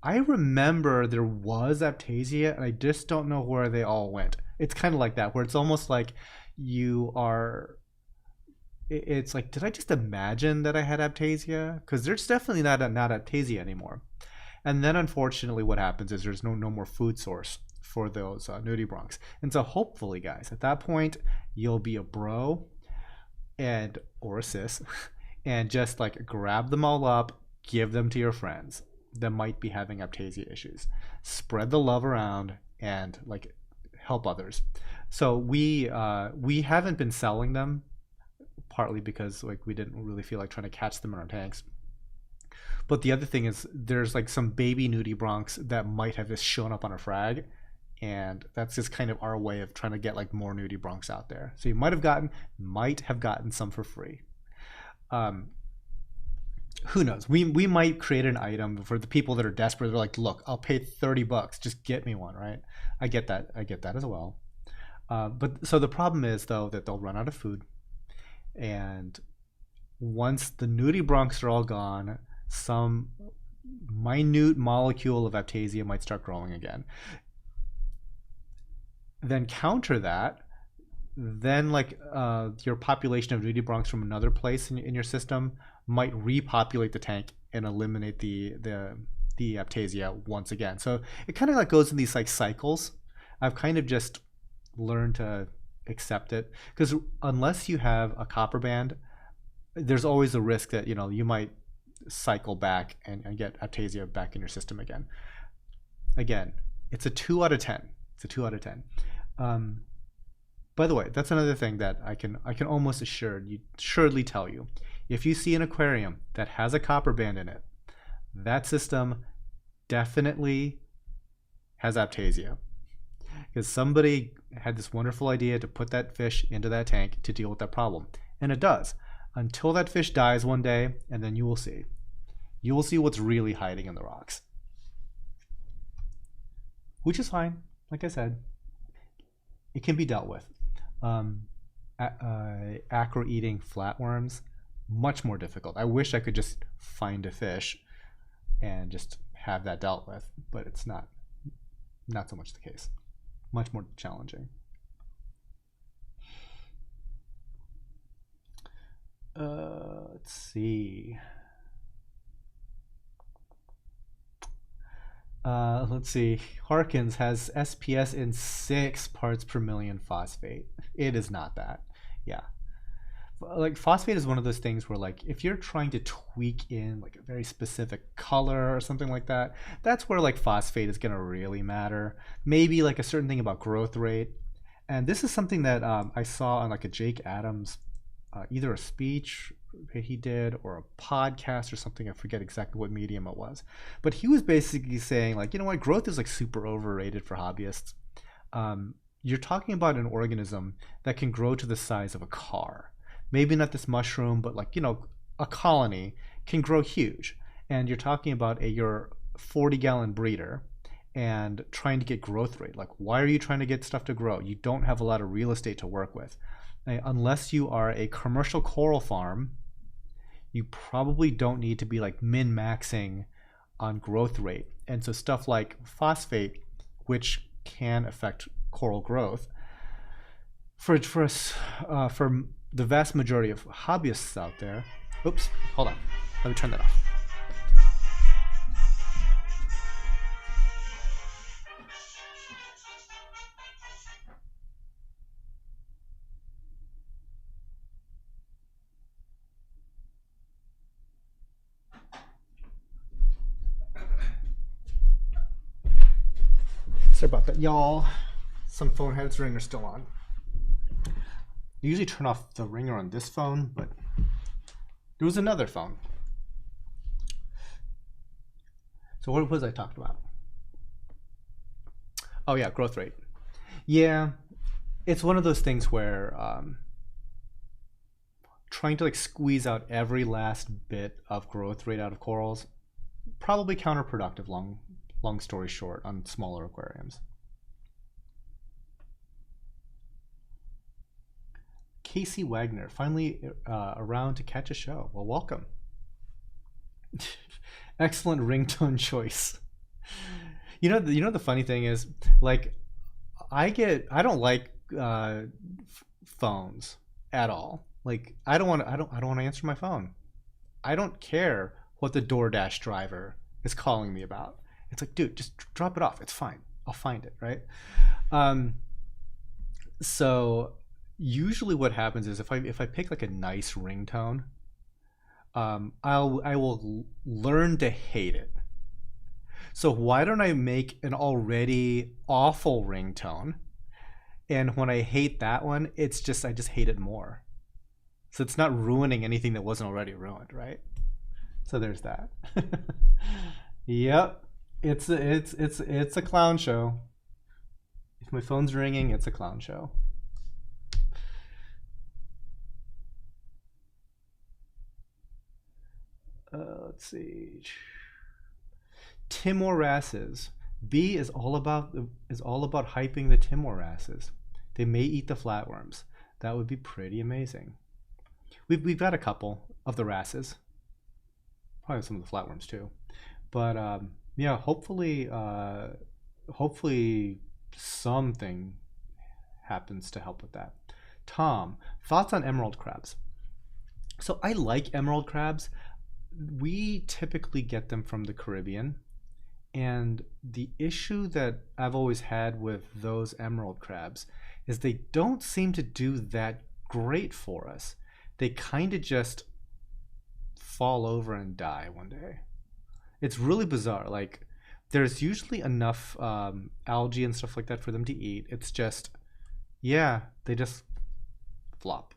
I remember there was Aptasia and I just don't know where they all went. It's kind of like that, where it's almost like you are. It's like, did I just imagine that I had Aptasia? Because there's definitely not Aptasia anymore. And then unfortunately, what happens is there's no more food source for those nudibranchs. And so hopefully, guys, at that point, you'll be a bro and or a sis and just like grab them all up, give them to your friends that might be having Aptasia issues. Spread the love around and like help others. So we haven't been selling them, partly because like we didn't really feel like trying to catch them in our tanks. But the other thing is there's like some baby nudibranchs that might have just shown up on a frag, and that's just kind of our way of trying to get like more nudibranchs out there. So you might have gotten some for free. Who knows? We might create an item for the people that are desperate. They're like, look, I'll pay $30, just get me one, right? I get that as well. But so the problem is though that they'll run out of food, and once the nudibranchs are all gone, some minute molecule of Aptasia might start growing again. Then counter that, then like your population of nudibranchs from another place in your system might repopulate the tank and eliminate the Aptasia once again. So it kind of like goes in these like cycles. I've kind of just learned to accept it, because unless you have a copper band, there's always a risk that you might cycle back and get Aptasia back in your system again. Again, it's a 2 out of 10. It's a 2 out of 10. By the way, that's another thing that I can almost assuredly tell you. If you see an aquarium that has a copper band in it, that system definitely has Aptasia, because somebody had this wonderful idea to put that fish into that tank to deal with that problem, and it does, until that fish dies one day, and then you will see what's really hiding in the rocks, which is fine. Like I said, it can be dealt with. Acro eating flatworms, much more difficult. I wish I could just find a fish and just have that dealt with, but it's not so much the case. Much more challenging. Let's see. Harkins has SPS in 6 parts per million phosphate. It is not that. Yeah. Like phosphate is one of those things where like if you're trying to tweak in like a very specific color or something like that, that's where like phosphate is going to really matter. Maybe like a certain thing about growth rate. And this is something that I saw on like a Jake Adams, either a speech he did or a podcast or something. I forget exactly what medium it was, but he was basically saying like, what, growth is like super overrated for hobbyists. You're talking about an organism that can grow to the size of a car. Maybe not this mushroom, but like, a colony can grow huge. And you're talking about your 40-gallon breeder and trying to get growth rate. Like, why are you trying to get stuff to grow? You don't have a lot of real estate to work with. Unless you are a commercial coral farm, you probably don't need to be like min-maxing on growth rate. And so stuff like phosphate, which can affect coral growth, for the vast majority of hobbyists out there. Oops, hold on. Let me turn that off. Sorry about that, y'all. Some phone heads ring are still on. usually turn off the ringer on this phone, but there was another phone. So what was I talking about? Oh yeah, growth rate. Yeah, it's one of those things where trying to like squeeze out every last bit of growth rate out of corals probably counterproductive. Long story short, on smaller aquariums. Casey Wagner, finally around to catch a show. Well, welcome. Excellent ringtone choice. The funny thing is, like, I don't like phones at all. Like, I don't want to answer my phone. I don't care what the DoorDash driver is calling me about. It's like, dude, just drop it off. It's fine. I'll find it, right? So usually what happens is if I pick like a nice ringtone, I will learn to hate it. So why don't I make an already awful ringtone, and when I hate that one, I just hate it more. So it's not ruining anything that wasn't already ruined, right? So there's that. Yep, it's a clown show. If my phone's ringing, it's a clown show. Let's see. Timorasses. B is all about hyping the timorasses. They may eat the flatworms. That would be pretty amazing. We've got a couple of the wrasses. Probably some of the flatworms too. But yeah, hopefully something happens to help with that. Tom, thoughts on emerald crabs? So I like emerald crabs. We typically get them from the Caribbean. And the issue that I've always had with those emerald crabs is they don't seem to do that great for us. They kind of just fall over and die one day. It's really bizarre. Like, there's usually enough algae and stuff like that for them to eat. It's just, yeah, they just flop.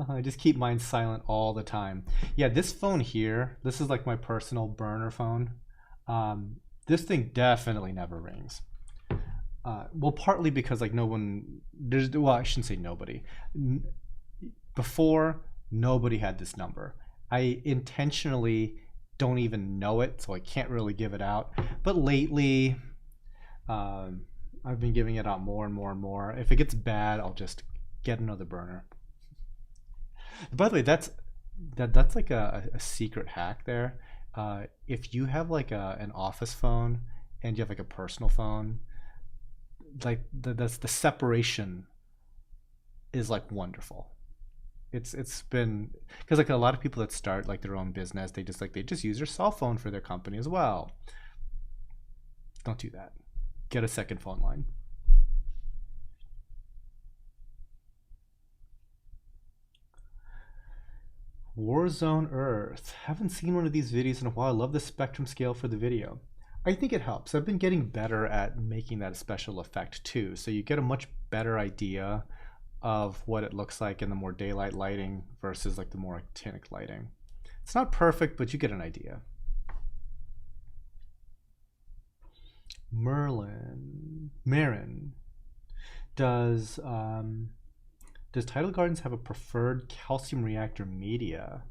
I just keep mine silent all the time. Yeah, this phone here, this is like my personal burner phone. This thing definitely never rings. Well, partly because like I shouldn't say nobody. Before, nobody had this number. I intentionally don't even know it, so I can't really give it out. But lately, I've been giving it out more and more and more. If it gets bad, I'll just get another burner. By the way, that's like a secret hack there. If you have like an office phone and you have like a personal phone, like the separation is like wonderful. It's been because like a lot of people that start like their own business, they just use their cell phone for their company as well. Don't do that. Get a second phone line. Warzone Earth. Haven't seen one of these videos in a while. I love the spectrum scale for the video. I think it helps. I've been getting better at making that a special effect too. So you get a much better idea of what it looks like in the more daylight lighting versus like the more actinic lighting. It's not perfect, but you get an idea. Marin. Does Tidal Gardens have a preferred calcium reactor media?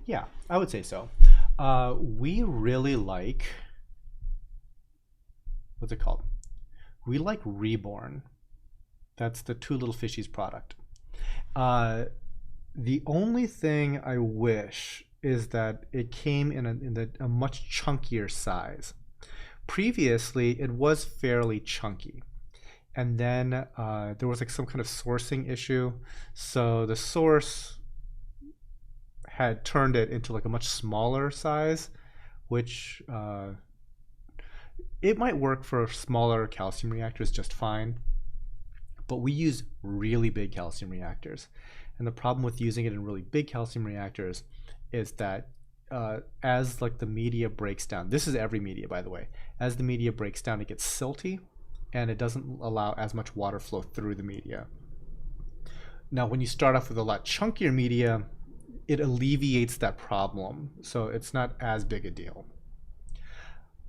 Yeah, I would say so. We really like, what's it called? We like Reborn. That's the Two Little Fishies product. The only thing I wish is that it came in a much chunkier size. Previously, it was fairly chunky. And then there was like some kind of sourcing issue. So the source had turned it into like a much smaller size, which it might work for smaller calcium reactors just fine. But we use really big calcium reactors. And the problem with using it in really big calcium reactors is that as like the media breaks down, this is every media, by the way, as the media breaks down, it gets silty and it doesn't allow as much water flow through the media. Now, when you start off with a lot chunkier media, it alleviates that problem, so it's not as big a deal.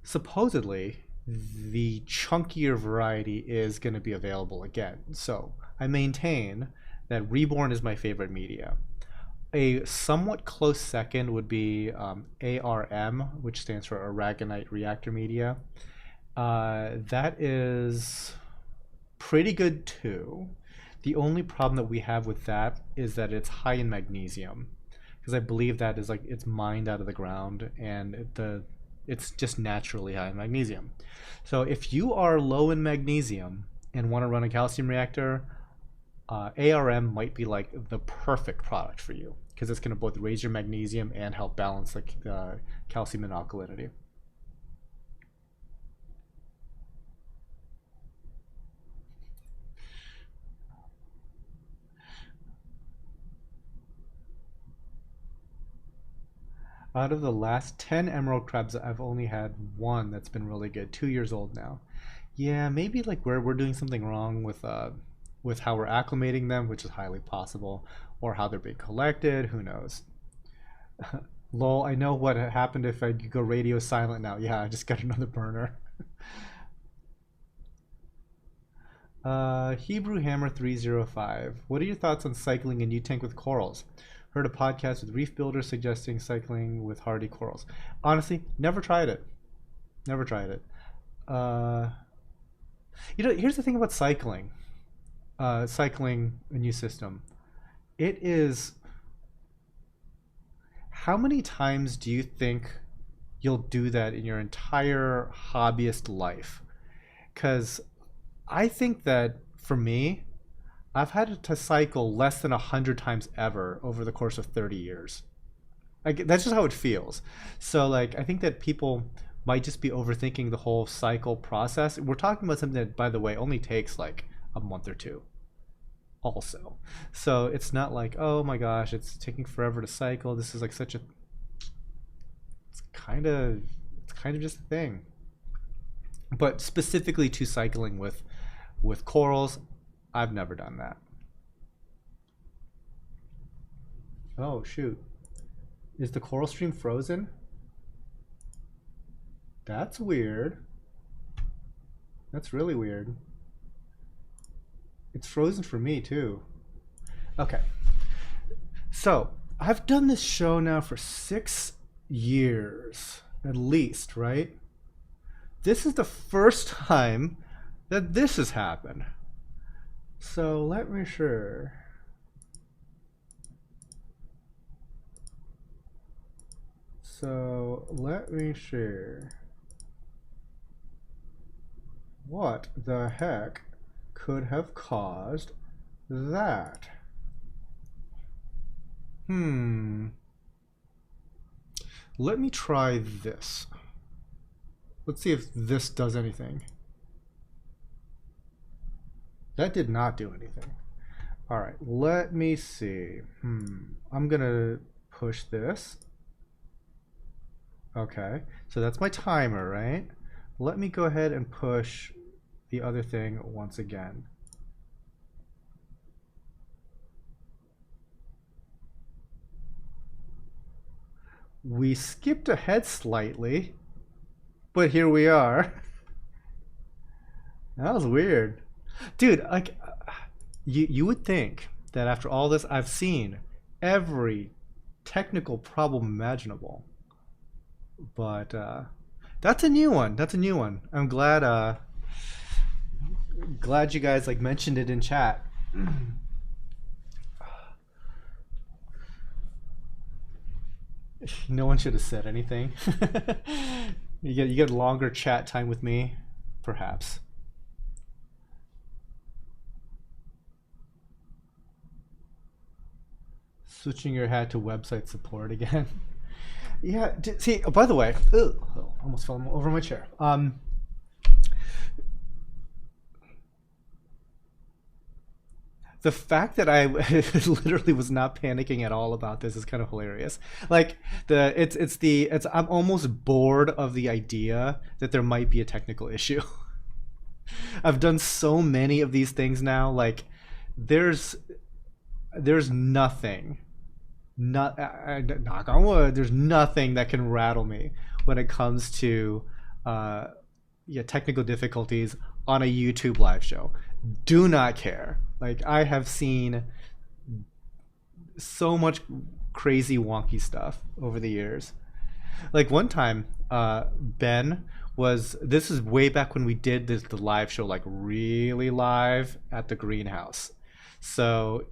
Supposedly, the chunkier variety is going to be available again, so I maintain that Reborn is my favorite media. A somewhat close second would be ARM, which stands for Aragonite Reactor Media. That is pretty good too. The only problem that we have with that is that it's high in magnesium, because I believe that is like it's mined out of the ground, and it's just naturally high in magnesium. So if you are low in magnesium and want to run a calcium reactor, ARM might be like the perfect product for you, because it's going to both raise your magnesium and help balance the calcium and alkalinity. Out of the last 10 emerald crabs, I've only had one that's been really good, 2 years old now. Yeah, maybe like we're doing something wrong with how we're acclimating them, which is highly possible, or how they're being collected, who knows. Lol, I know what happened if I go radio silent now. Yeah, I just got another burner. Hebrew Hammer 305. What are your thoughts on cycling a new tank with corals? Heard a podcast with reef builders suggesting cycling with hardy corals. Honestly, never tried it. Never tried it. Here's the thing about cycling. Cycling a new system. It is. How many times do you think you'll do that in your entire hobbyist life? Because I think that for me, I've had to cycle less than 100 times ever over the course of 30 years. That's just how it feels. So like, I think that people might just be overthinking the whole cycle process. We're talking about something that, by the way, only takes like a month or two also. So it's not like, oh my gosh, it's taking forever to cycle. This is like it's kind of just a thing. But specifically to cycling with corals, I've never done that. Oh shoot. Is the coral stream frozen? That's weird. That's really weird. It's frozen for me too. Okay. So, I've done this show now for 6 years, at least, right? This is the first time that this has happened. So let me share. What the heck could have caused that? Let me try this. Let's see if this does anything. That did not do anything. All right, let me see. I'm gonna push this. Okay, so that's my timer, right? Let me go ahead and push the other thing once again. We skipped ahead slightly, but here we are. That was weird. Dude, like, you would think that after all this, I've seen every technical problem imaginable. But that's a new one. That's a new one. I'm glad glad you guys like mentioned it in chat. No one should have said anything. You get longer chat time with me, perhaps. Switching your hat to website support again. Yeah, see, oh, by the way, almost fell over my chair. The fact that I literally was not panicking at all about this is kind of hilarious. Like it's I'm almost bored of the idea that there might be a technical issue. I've done so many of these things now. Like there's there's nothing, not knock on wood, there's nothing that can rattle me when it comes to uh, yeah, technical difficulties on a YouTube live show. Do not care. Like I have seen so much crazy wonky stuff over the years. Like one time, Ben was, this is way back when we did this the live show like really live at the greenhouse. So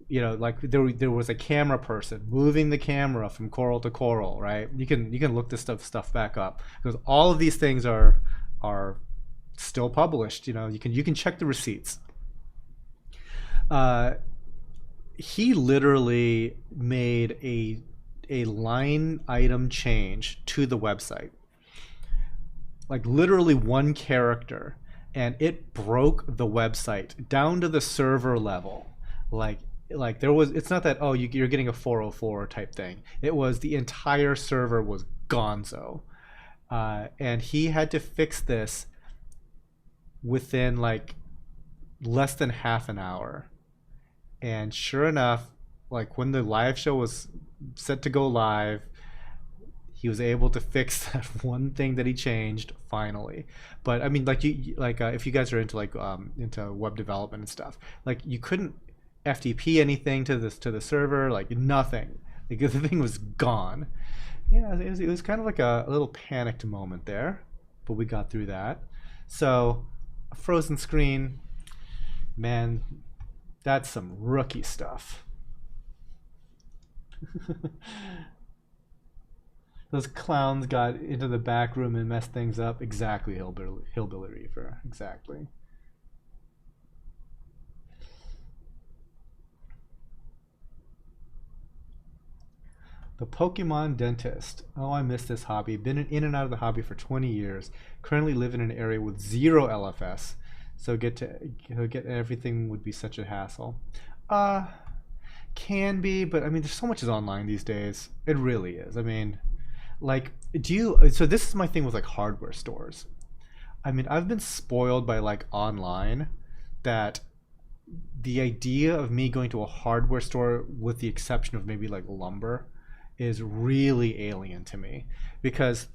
like there was a camera person moving the camera from coral to coral, right? You can look this stuff back up because all of these things are still published. You can check the receipts. uh he literally made a line item change to the website, like literally one character, and it broke the website down to the server level. like there was, it's not that, oh, you're getting a 404 type thing. It was the entire server was gonzo. And he had to fix this within like less than half an hour. And sure enough, like when the live show was set to go live, he was able to fix that one thing that he changed finally. But I mean, like if you guys are into like into web development and stuff, like you couldn't FTP anything to the server, like nothing. Like the thing was gone. Yeah, it was kind of like a little panicked moment there, but we got through that. So a frozen screen, man, that's some rookie stuff. Those clowns got into the back room and messed things up. Exactly, hillbilly reefer. Exactly. The Pokemon dentist. Oh, I miss this hobby. Been in and out of the hobby for 20 years. Currently live in an area with zero LFS, so get everything would be such a hassle. Uh, can be, but I mean, there's so much is online these days. It really is. I mean, like, do you? So this is my thing with like hardware stores. I mean, I've been spoiled by like online, that the idea of me going to a hardware store, with the exception of maybe like lumber, is really alien to me, because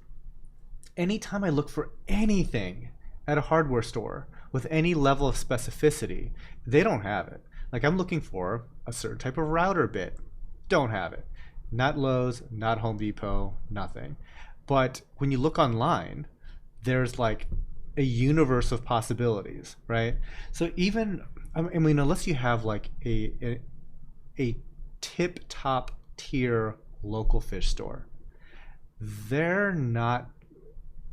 anytime I look for anything at a hardware store with any level of specificity, they don't have it. Like I'm looking for a certain type of router bit, don't have it. Not Lowe's, not Home Depot, nothing. But when you look online, there's like a universe of possibilities, right? So even, I mean, unless you have like a tip top tier local fish store, they're not,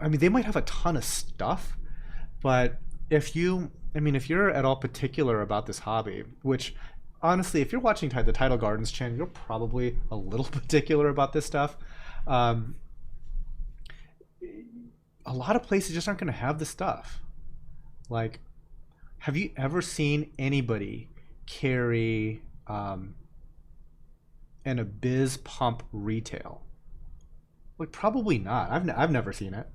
I mean, they might have a ton of stuff, but if you're at all particular about this hobby, which honestly, if you're watching the Tidal Gardens channel, you're probably a little particular about this stuff. Um, a lot of places just aren't going to have the stuff. Like, have you ever seen anybody carry an Abyss pump retail? Like, probably not. I've never seen it.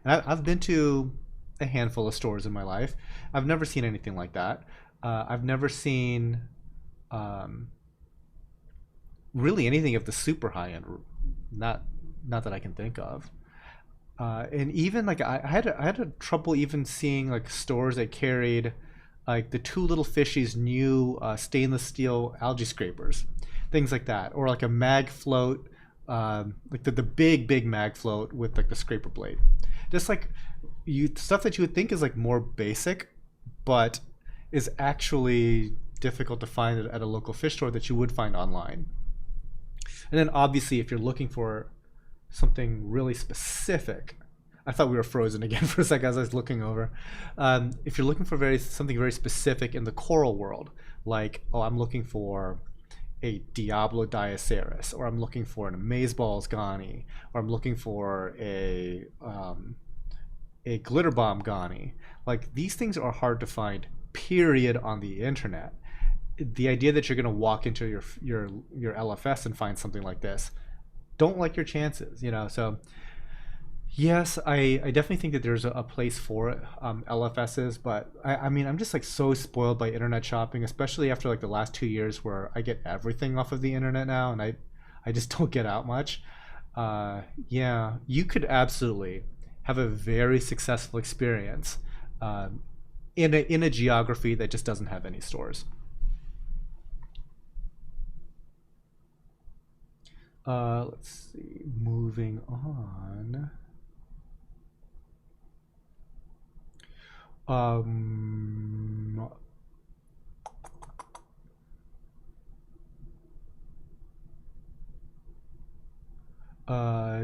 And I've been to a handful of stores in my life. I've never seen anything like that. I've never seen um, really anything of the super high end. Not that I can think of. And even like I had a trouble even seeing like stores that carried like the Two Little Fishies new stainless steel algae scrapers, things like that, or like a mag float, like the big mag float with like the scraper blade, just like you stuff that you would think is like more basic, but is actually difficult to find at a local fish store that you would find online. And then obviously, if you're looking for something really specific, I thought we were frozen again for a second as I was looking over. If you're looking for something very specific in the coral world, like, oh, I'm looking for a Diablo Diaceras, or I'm looking for an Amazeballs Gani, or I'm looking for a Glitter Bomb Gani. Like, these things are hard to find, period, on the internet. the idea that you're going to walk into your LFS and find something like this, don't like your chances, you know. So yes, I definitely think that there's a place for it, LFSs, but I mean, I'm just like so spoiled by internet shopping, especially after like the last 2 years where I get everything off of the internet now, and I just don't get out much. Yeah, you could absolutely have a very successful experience in a geography that just doesn't have any stores. Let's see. Moving on. Um,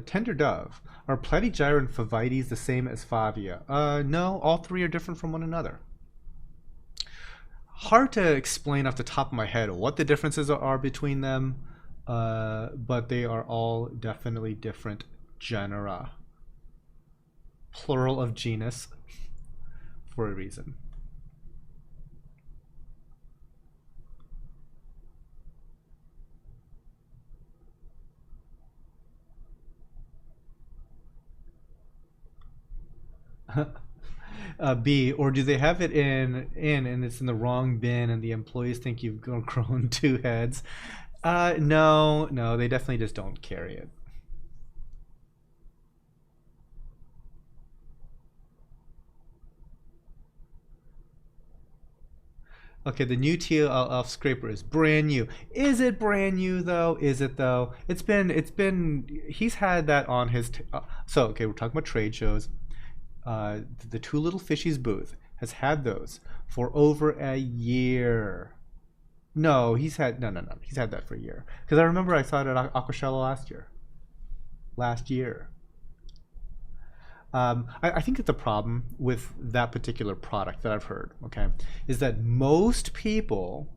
Tender Dove. Are Platygyra and Favites the same as Favia? No, all three are different from one another. Hard to explain off the top of my head what the differences are between them, but they are all definitely different genera. Plural of genus for a reason. B, or do they have it in and it's in the wrong bin and the employees think you've grown two heads? No, no, they definitely just don't carry it. Okay, the new TLF scraper is brand new. Is it brand new though? Is it though? He's had that on his. So okay, we're talking about trade shows. The Two Little Fishies booth has had those for over a year. No, no. He's had that for a year. Because I remember I saw it at Aquashella last year. Last year. I think that the problem with that particular product that I've heard, okay, is that most people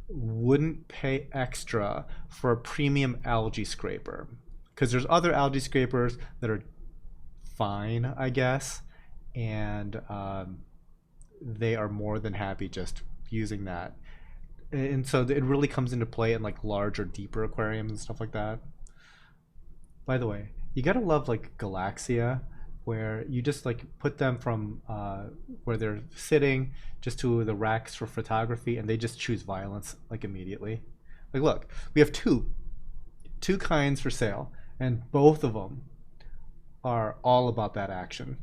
wouldn't pay extra for a premium algae scraper. Because there's other algae scrapers that are fine, I guess, and they are more than happy just using that. And so it really comes into play in like larger, deeper aquariums and stuff like that. By the way, you gotta love like Galaxia, where you just like put them from where they're sitting just to the racks for photography, and they just choose violence like immediately. Like, look, we have two kinds for sale, and both of them are all about that action.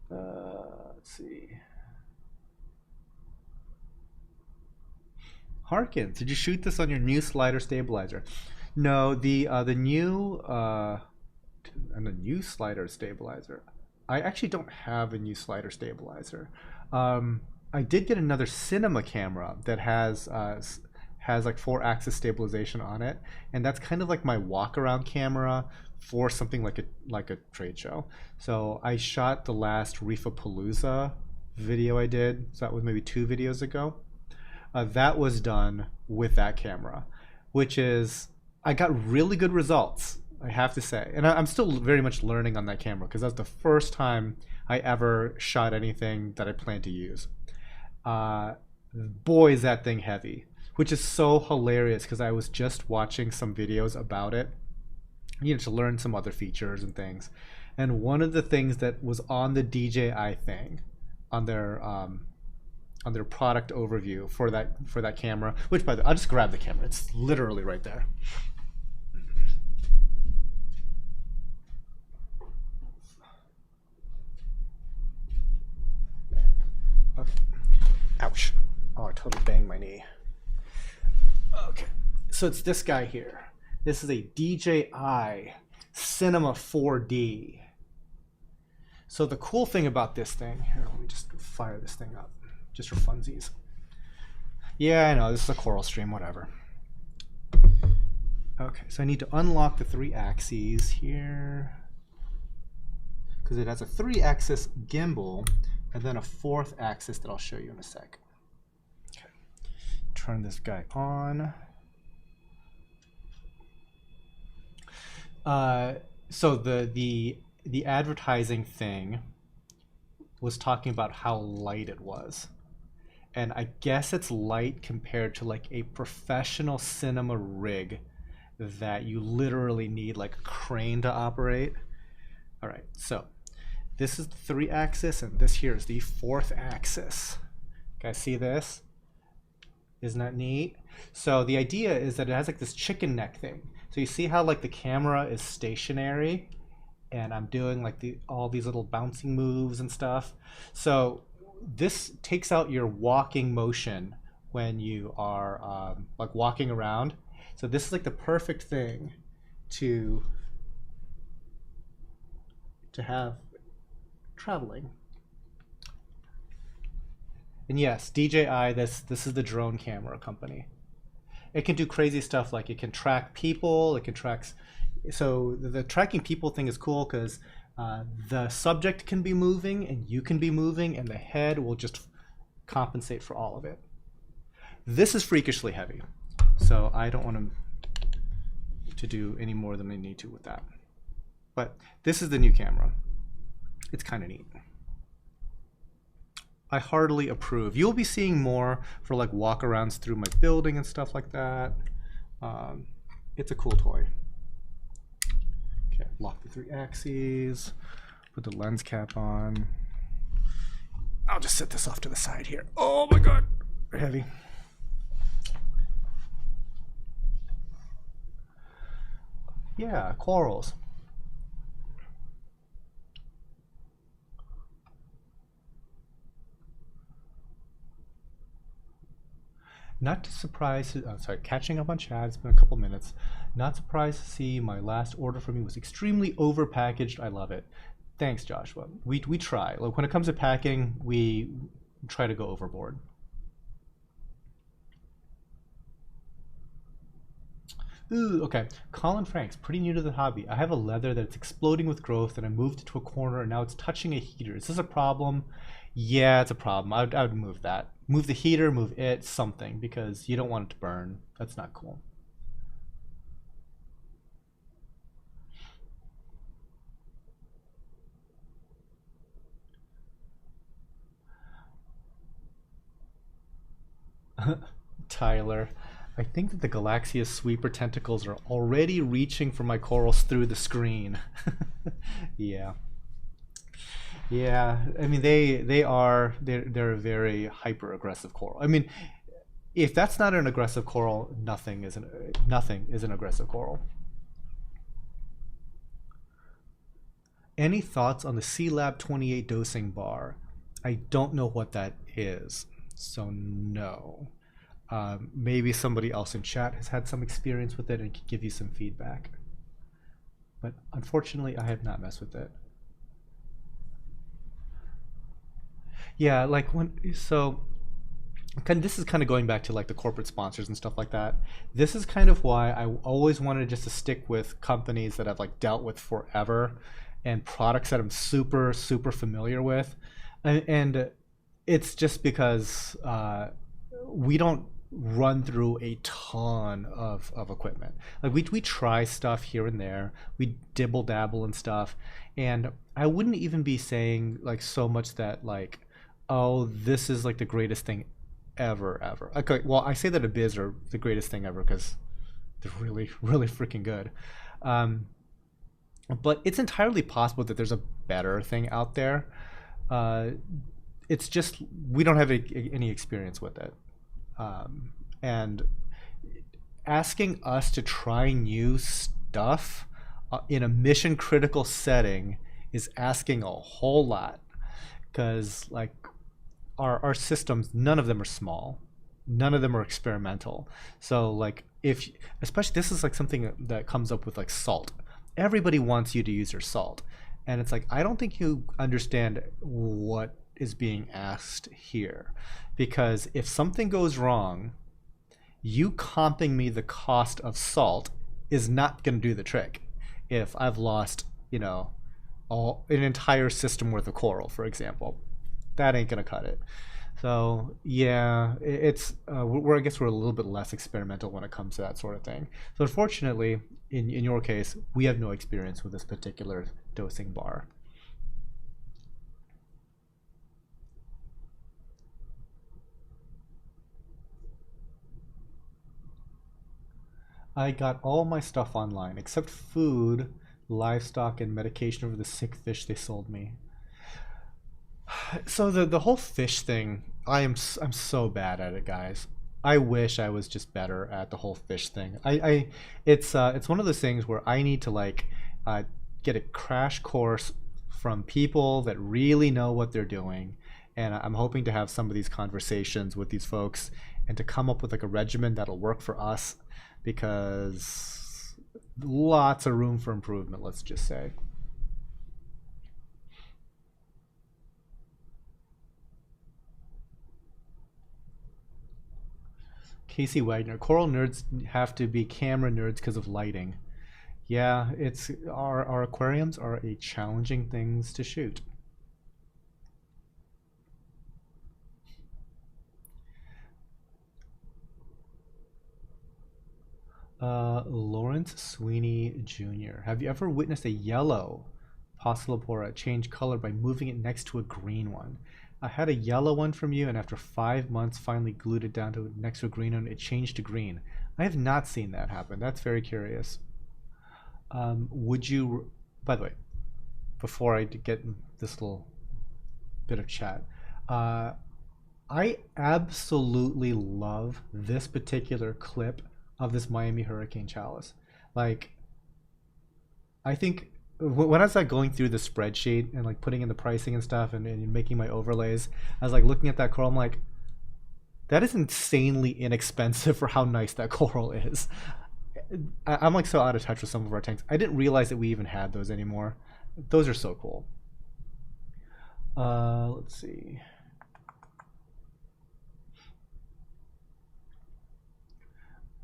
Let's see. Harkins, did you shoot this on your new slider stabilizer? No, the new and the new slider stabilizer. I actually don't have a new slider stabilizer. I did get another cinema camera that has like 4-axis stabilization on it, and that's kind of like my walk around camera for something like a trade show. So I shot the last Reefapalooza video I did. So that was maybe 2 videos ago. That was done with that camera, which is I got really good results, I have to say. And I'm still very much learning on that camera because that's the first time I ever shot anything that I plan to use. Boy, is that thing heavy, which is so hilarious because I was just watching some videos about it, you know, to learn some other features and things. And one of the things that was on the DJI thing, on their product overview for that camera, which by the way, I'll just grab the camera. It's literally right there. Okay. Ouch. Oh, I totally banged my knee. Okay. So it's this guy here. This is a DJI Cinema 4D. So the cool thing about this thing, here, let me just fire this thing up, just for funsies. Yeah, I know, this is a coral stream, whatever. Okay, so I need to unlock the 3 axes here, because it has a 3-axis gimbal, and then a 4th axis that I'll show you in a sec. Okay, turn this guy on. So the advertising thing was talking about how light it was. and I guess it's light compared to like a professional cinema rig that you literally need like a crane to operate. All right, so this is the 3-axis, and this here is the 4th axis. Guys, see this? Isn't that neat? So the idea is that it has like this chicken neck thing. So you see how like the camera is stationary, and I'm doing like all these little bouncing moves and stuff. So this takes out your walking motion when you are like walking around. So this is like the perfect thing to have traveling. And yes, DJI, this is the drone camera company. It can do crazy stuff, like it can track people, it can track. So the tracking people thing is cool because the subject can be moving and you can be moving, and the head will just compensate for all of it. This is freakishly heavy, so I don't want to do any more than I need to with that. But this is the new camera. It's kind of neat. I heartily approve. You'll be seeing more for like walk-arounds through my building and stuff like that. It's a cool toy. Okay, lock the 3 axes, put the lens cap on. I'll just set this off to the side here. Oh my God, heavy. Yeah, corals. Not surprised, sorry, catching up on chat, it's been a couple minutes. Not surprised to see my last order from you was extremely overpackaged. I love it. Thanks, Joshua. We try. Like when it comes to packing, we try to go overboard. Ooh, okay. Colin Franks, pretty new to the hobby. I have a leather that's exploding with growth, and I moved it to a corner, and now it's touching a heater. Is this a problem? Yeah, it's a problem. I would move that. Move the heater, move it, something, because you don't want it to burn. That's not cool. Tyler, I think that the Galaxia's sweeper tentacles are already reaching for my corals through the screen. Yeah. Yeah, I mean they're a very hyper aggressive coral. I mean, if that's not an aggressive coral, nothing is an aggressive coral. Any thoughts on the C-Lab 28 dosing bar? I don't know what that is, so no. Maybe somebody else in chat has had some experience with it and can give you some feedback. But unfortunately, I have not messed with it. Yeah, like this is kind of going back to like the corporate sponsors and stuff like that. This is kind of why I always wanted just to stick with companies that I've like dealt with forever and products that I'm super, super familiar with. And it's just because we don't run through a ton of equipment. Like we try stuff here and there, we dibble dabble and stuff, and I wouldn't even be saying like so much that like, oh, this is like the greatest thing ever. Okay, well, I say that Abiz are the greatest thing ever because they're really, really freaking good. But it's entirely possible that there's a better thing out there. It's just we don't have any experience with it. And asking us to try new stuff in a mission critical setting is asking a whole lot, because like our systems, none of them are small, none of them are experimental. So like especially this is like something that comes up with like salt. Everybody wants you to use your salt, and it's like I don't think you understand what is being asked here, because if something goes wrong, you comping me the cost of salt is not going to do the trick. If I've lost, an entire system worth of coral, for example, that ain't going to cut it. So yeah, it's I guess we're a little bit less experimental when it comes to that sort of thing. So unfortunately, in your case, we have no experience with this particular dosing bar. I got all my stuff online except food, livestock, and medication for the sick fish they sold me. So the whole fish thing, I'm so bad at it, guys. I wish I was just better at the whole fish thing. It's one of those things where I need to like uh, get a crash course from people that really know what they're doing, and I'm hoping to have some of these conversations with these folks and to come up with like a regimen that'll work for us because lots of room for improvement, let's just say. Casey Wagner, coral nerds have to be camera nerds because of lighting. Yeah, it's our aquariums are a challenging things to shoot. Lawrence Sweeney Jr. Have you ever witnessed a yellow Poecilopora change color by moving it next to a green one? I had a yellow one from you, and after 5 months, finally glued it down to next to a green one. It changed to green. I have not seen that happen. That's very curious. Would you? By the way, before I get this little bit of chat, uh, I absolutely love this particular clip of this Miami Hurricane Chalice. Like, I think when I was like going through the spreadsheet and like putting in the pricing and stuff and making my overlays, I was like looking at that coral. I'm like, that is insanely inexpensive for how nice that coral is. I'm like so out of touch with some of our tanks. I didn't realize that we even had those anymore. Those are so cool. Let's see.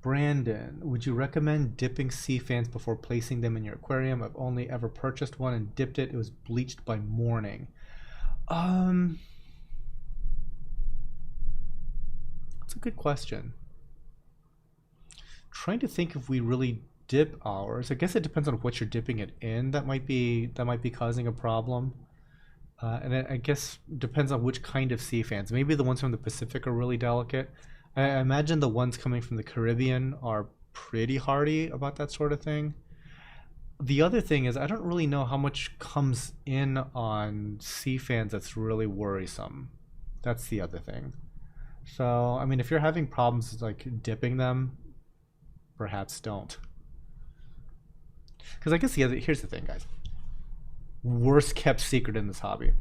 Brandon, would you recommend dipping sea fans before placing them in your aquarium? I've only ever purchased one and dipped it. It was bleached by morning. Um, that's a good question. Trying to think if we really dip ours. I guess it depends on what you're dipping it in. That might be causing a problem. And I guess depends on which kind of sea fans. Maybe the ones from the Pacific are really delicate. I imagine the ones coming from the Caribbean are pretty hardy about that sort of thing. The other thing is I don't really know how much comes in on sea fans that's really worrisome. That's the other thing. So, I mean, if you're having problems like dipping them, perhaps don't. Because I guess here's the thing, guys. Worst kept secret in this hobby.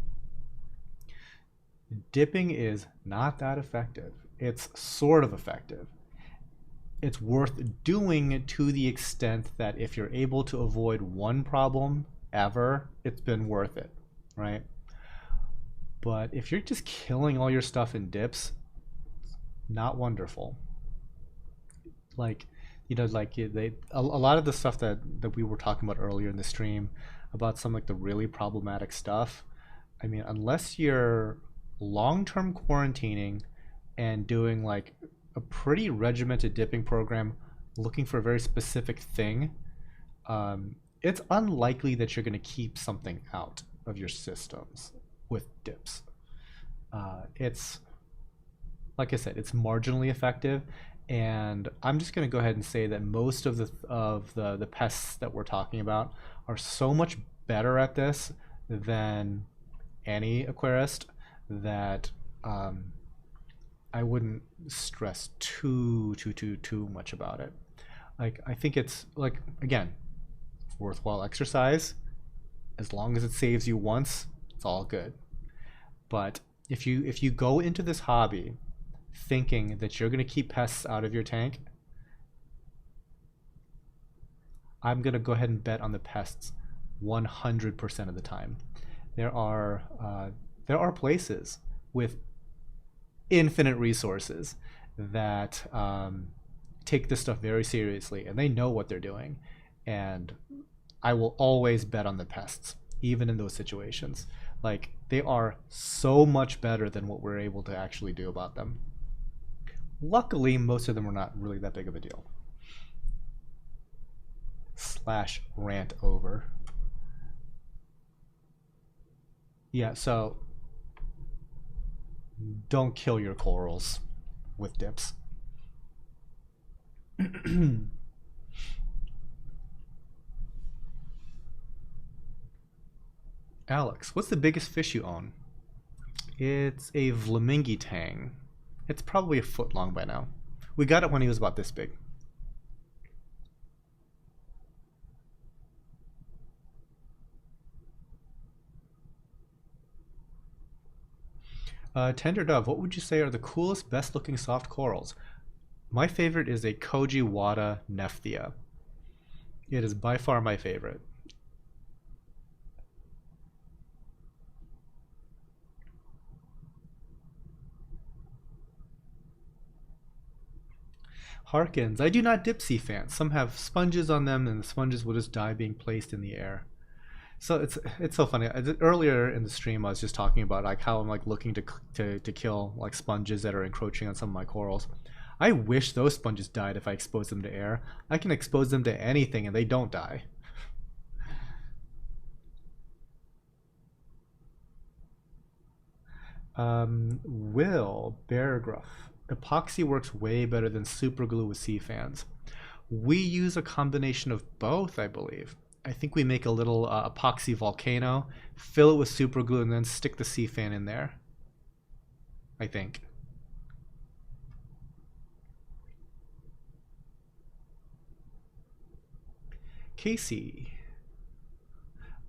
Dipping is not that effective. It's sort of effective. It's worth doing to the extent that if you're able to avoid one problem ever, it's been worth it, right? But if you're just killing all your stuff in dips, not wonderful. Like, like a lot of the stuff that we were talking about earlier in the stream about some like the really problematic stuff. I mean, unless you're long-term quarantining and doing like a pretty regimented dipping program looking for a very specific thing, it's unlikely that you're going to keep something out of your systems with dips. It's like I said, it's marginally effective, and I'm just going to go ahead and say that most of the pests that we're talking about are so much better at this than any aquarist that I wouldn't stress too much about it. Like I think it's like again, worthwhile exercise. As long as it saves you once, it's all good. But if you go into this hobby thinking that you're going to keep pests out of your tank, I'm going to go ahead and bet on the pests 100% of the time. There are places with infinite resources that take this stuff very seriously, and they know what they're doing. And I will always bet on the pests, even in those situations. Like they are so much better than what we're able to actually do about them. Luckily, most of them are not really that big of a deal. Slash rant over. Yeah, so don't kill your corals with dips. Alex, what's the biggest fish you own? It's a Vlamingi tang. It's probably a foot long by now. We got it when he was about this big. Tender Dove, what would you say are the coolest, best looking soft corals? My favorite is a Koji Wada Nephthia. It is by far my favorite. Harkins, I do not dip sea fans. Some have sponges on them, and the sponges will just die being placed in the air. So it's so funny. Earlier in the stream, I was just talking about like how I'm like looking to kill like sponges that are encroaching on some of my corals. I wish those sponges died if I expose them to air. I can expose them to anything and they don't die. Will Beargruff, epoxy works way better than super glue with sea fans. We use a combination of both, I believe. I think we make a little epoxy volcano, fill it with super glue, and then stick the sea fan in there. I think. Casey,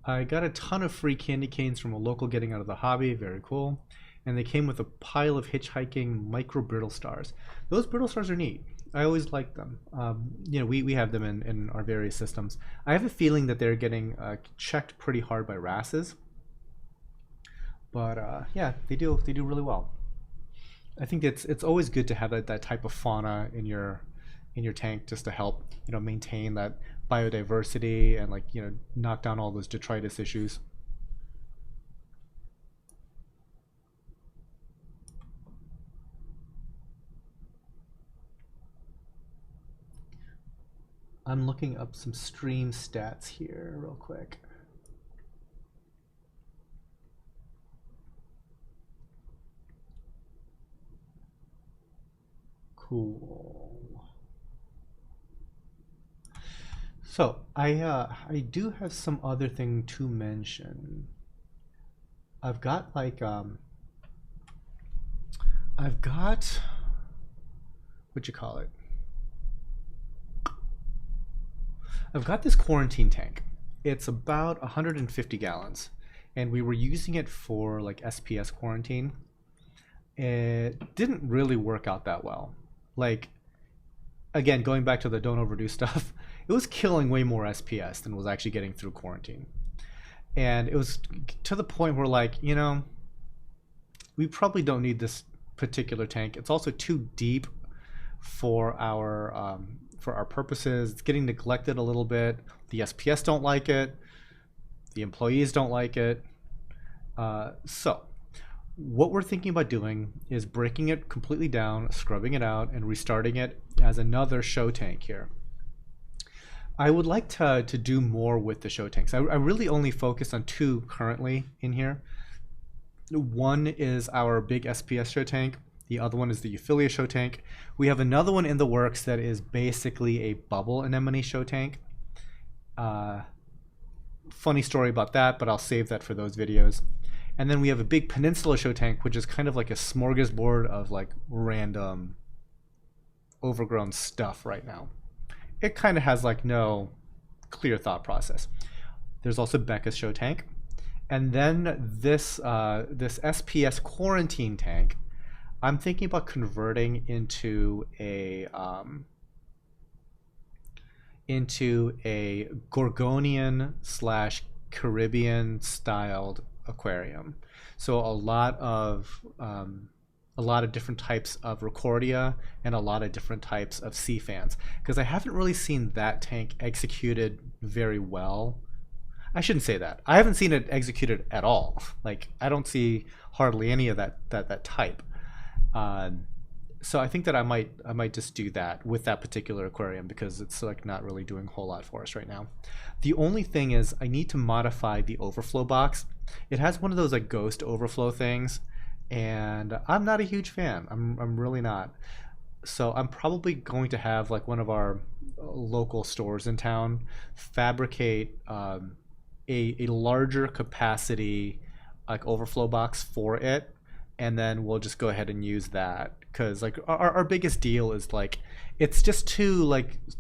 I got a ton of free candy canes from a local getting out of the hobby. Very cool. And they came with a pile of hitchhiking micro brittle stars. Those brittle stars are neat. I always like them. We have them in our various systems. I have a feeling that they're getting checked pretty hard by wrasses. But yeah, they do really well. I think it's always good to have that type of fauna in your tank just to help maintain that biodiversity and knock down all those detritus issues. I'm looking up some stream stats here real quick. Cool. So I do have some other thing to mention. I've got what you call it? I've got this quarantine tank. It's about 150 gallons, and we were using it for SPS quarantine. It didn't really work out that well. Again, going back to the don't overdo stuff, it was killing way more SPS than was actually getting through quarantine. And it was to the point where we probably don't need this particular tank. It's also too deep for our purposes. It's getting neglected a little bit. The SPS don't like it. The employees don't like it. So what we're thinking about doing is breaking it completely down, scrubbing it out, and restarting it as another show tank here. I would like to do more with the show tanks. I really only focus on two currently in here. One is our big SPS show tank. The other one is the Euphilia show tank. We have another one in the works that is basically a bubble anemone show tank. Funny story about that, but I'll save that for those videos. And then we have a big peninsula show tank, which is kind of like a smorgasbord of random overgrown stuff right now. It kind of has no clear thought process. There's also Becca's show tank. And then this SPS quarantine tank, I'm thinking about converting into a Gorgonian / Caribbean styled aquarium. So a lot of different types of Recordia and a lot of different types of sea fans, because I haven't really seen that tank executed very well. I shouldn't say that. I haven't seen it executed at all. I don't see hardly any of that type. So I think that I might just do that with that particular aquarium, because it's not really doing a whole lot for us right now. The only thing is I need to modify the overflow box. It has one of those ghost overflow things, and I'm not a huge fan. I'm really not. So I'm probably going to have one of our local stores in town fabricate a larger capacity like overflow box for it, and then we'll just go ahead and use that because like our biggest deal is like it's just too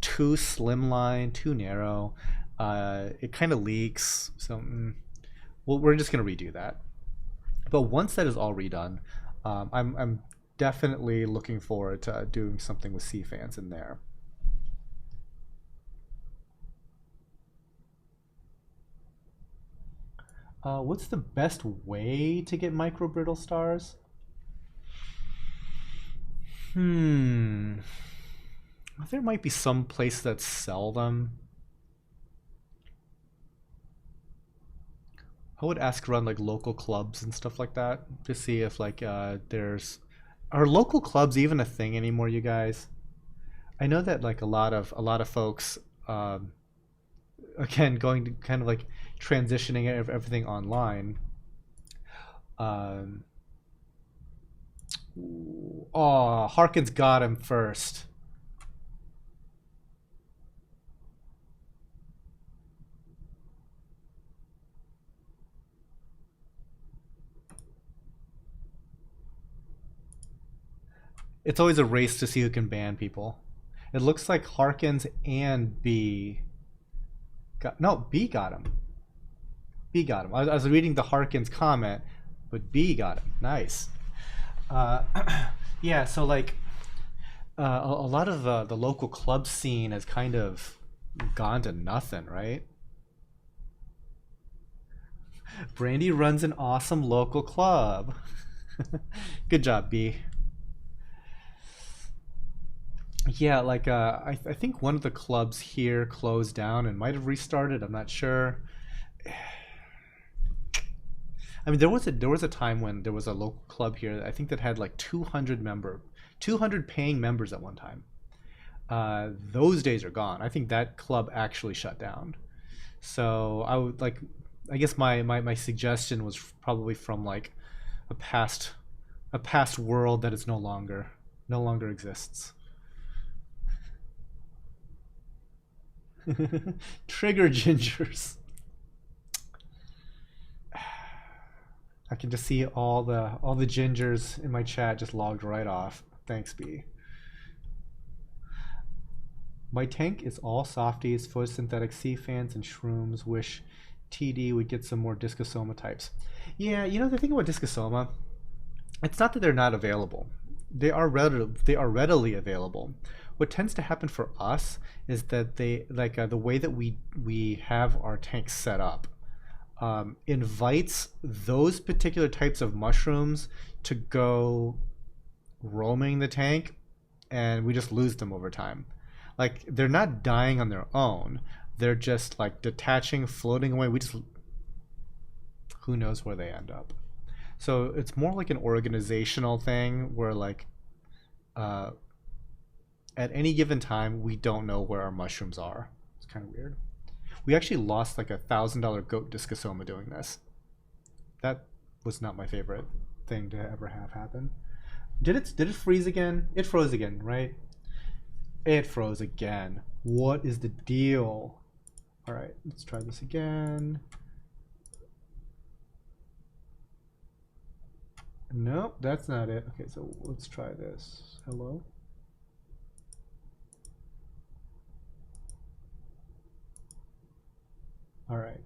slimline, too narrow. It kind of leaks, so well, we're just gonna redo that. But once that is all redone, I'm definitely looking forward to doing something with sea fans in there. What's the best way to get micro brittle stars? Hmm. There might be some place that sell them. I would ask around like local clubs and stuff like that to see if like there's are local clubs even a thing anymore, you guys? I know that like a lot of folks um, again going to kind of like transitioning everything online. Um, oh, Harkins got him first. It's always a race to see who can ban people. It looks like Harkins and B got no B got him. B got him. I was reading the Harkins comment, but B got him. Nice. Uh, yeah. So like a lot of the local club scene has kind of gone to nothing, right? Brandy runs an awesome local club. Good job, B. Yeah, like I think one of the clubs here closed down and might have restarted. I'm not sure. I mean, there was a time when there was a local club here. I think that had like 200 paying members at one time. Those days are gone. I think that club actually shut down. So I would like, I guess my suggestion was probably from like a past a past world that is no longer exists. Trigger gingers. I can just see all the gingers in my chat just logged right off. Thanks, B. My tank is all softies, photosynthetic sea fans, and shrooms. Wish TD would get some more discosoma types. Yeah, the thing about discosoma, it's not that they're not available. They are readily available. What tends to happen for us is that they like the way that we have our tanks set up invites those particular types of mushrooms to go roaming the tank, and we just lose them over time. Like they're not dying on their own; they're just like detaching, floating away. We just who knows where they end up. So it's more like an organizational thing where like uh, at any given time we don't know where our mushrooms are. It's kind of weird. We actually lost like $1,000 goat discosoma doing this. That was not my favorite thing to ever have happen. Did it freeze again? It froze again, right? It froze again. What is the deal? All right, let's try this again. Nope, that's not it. Okay, so let's try this. Hello? All right.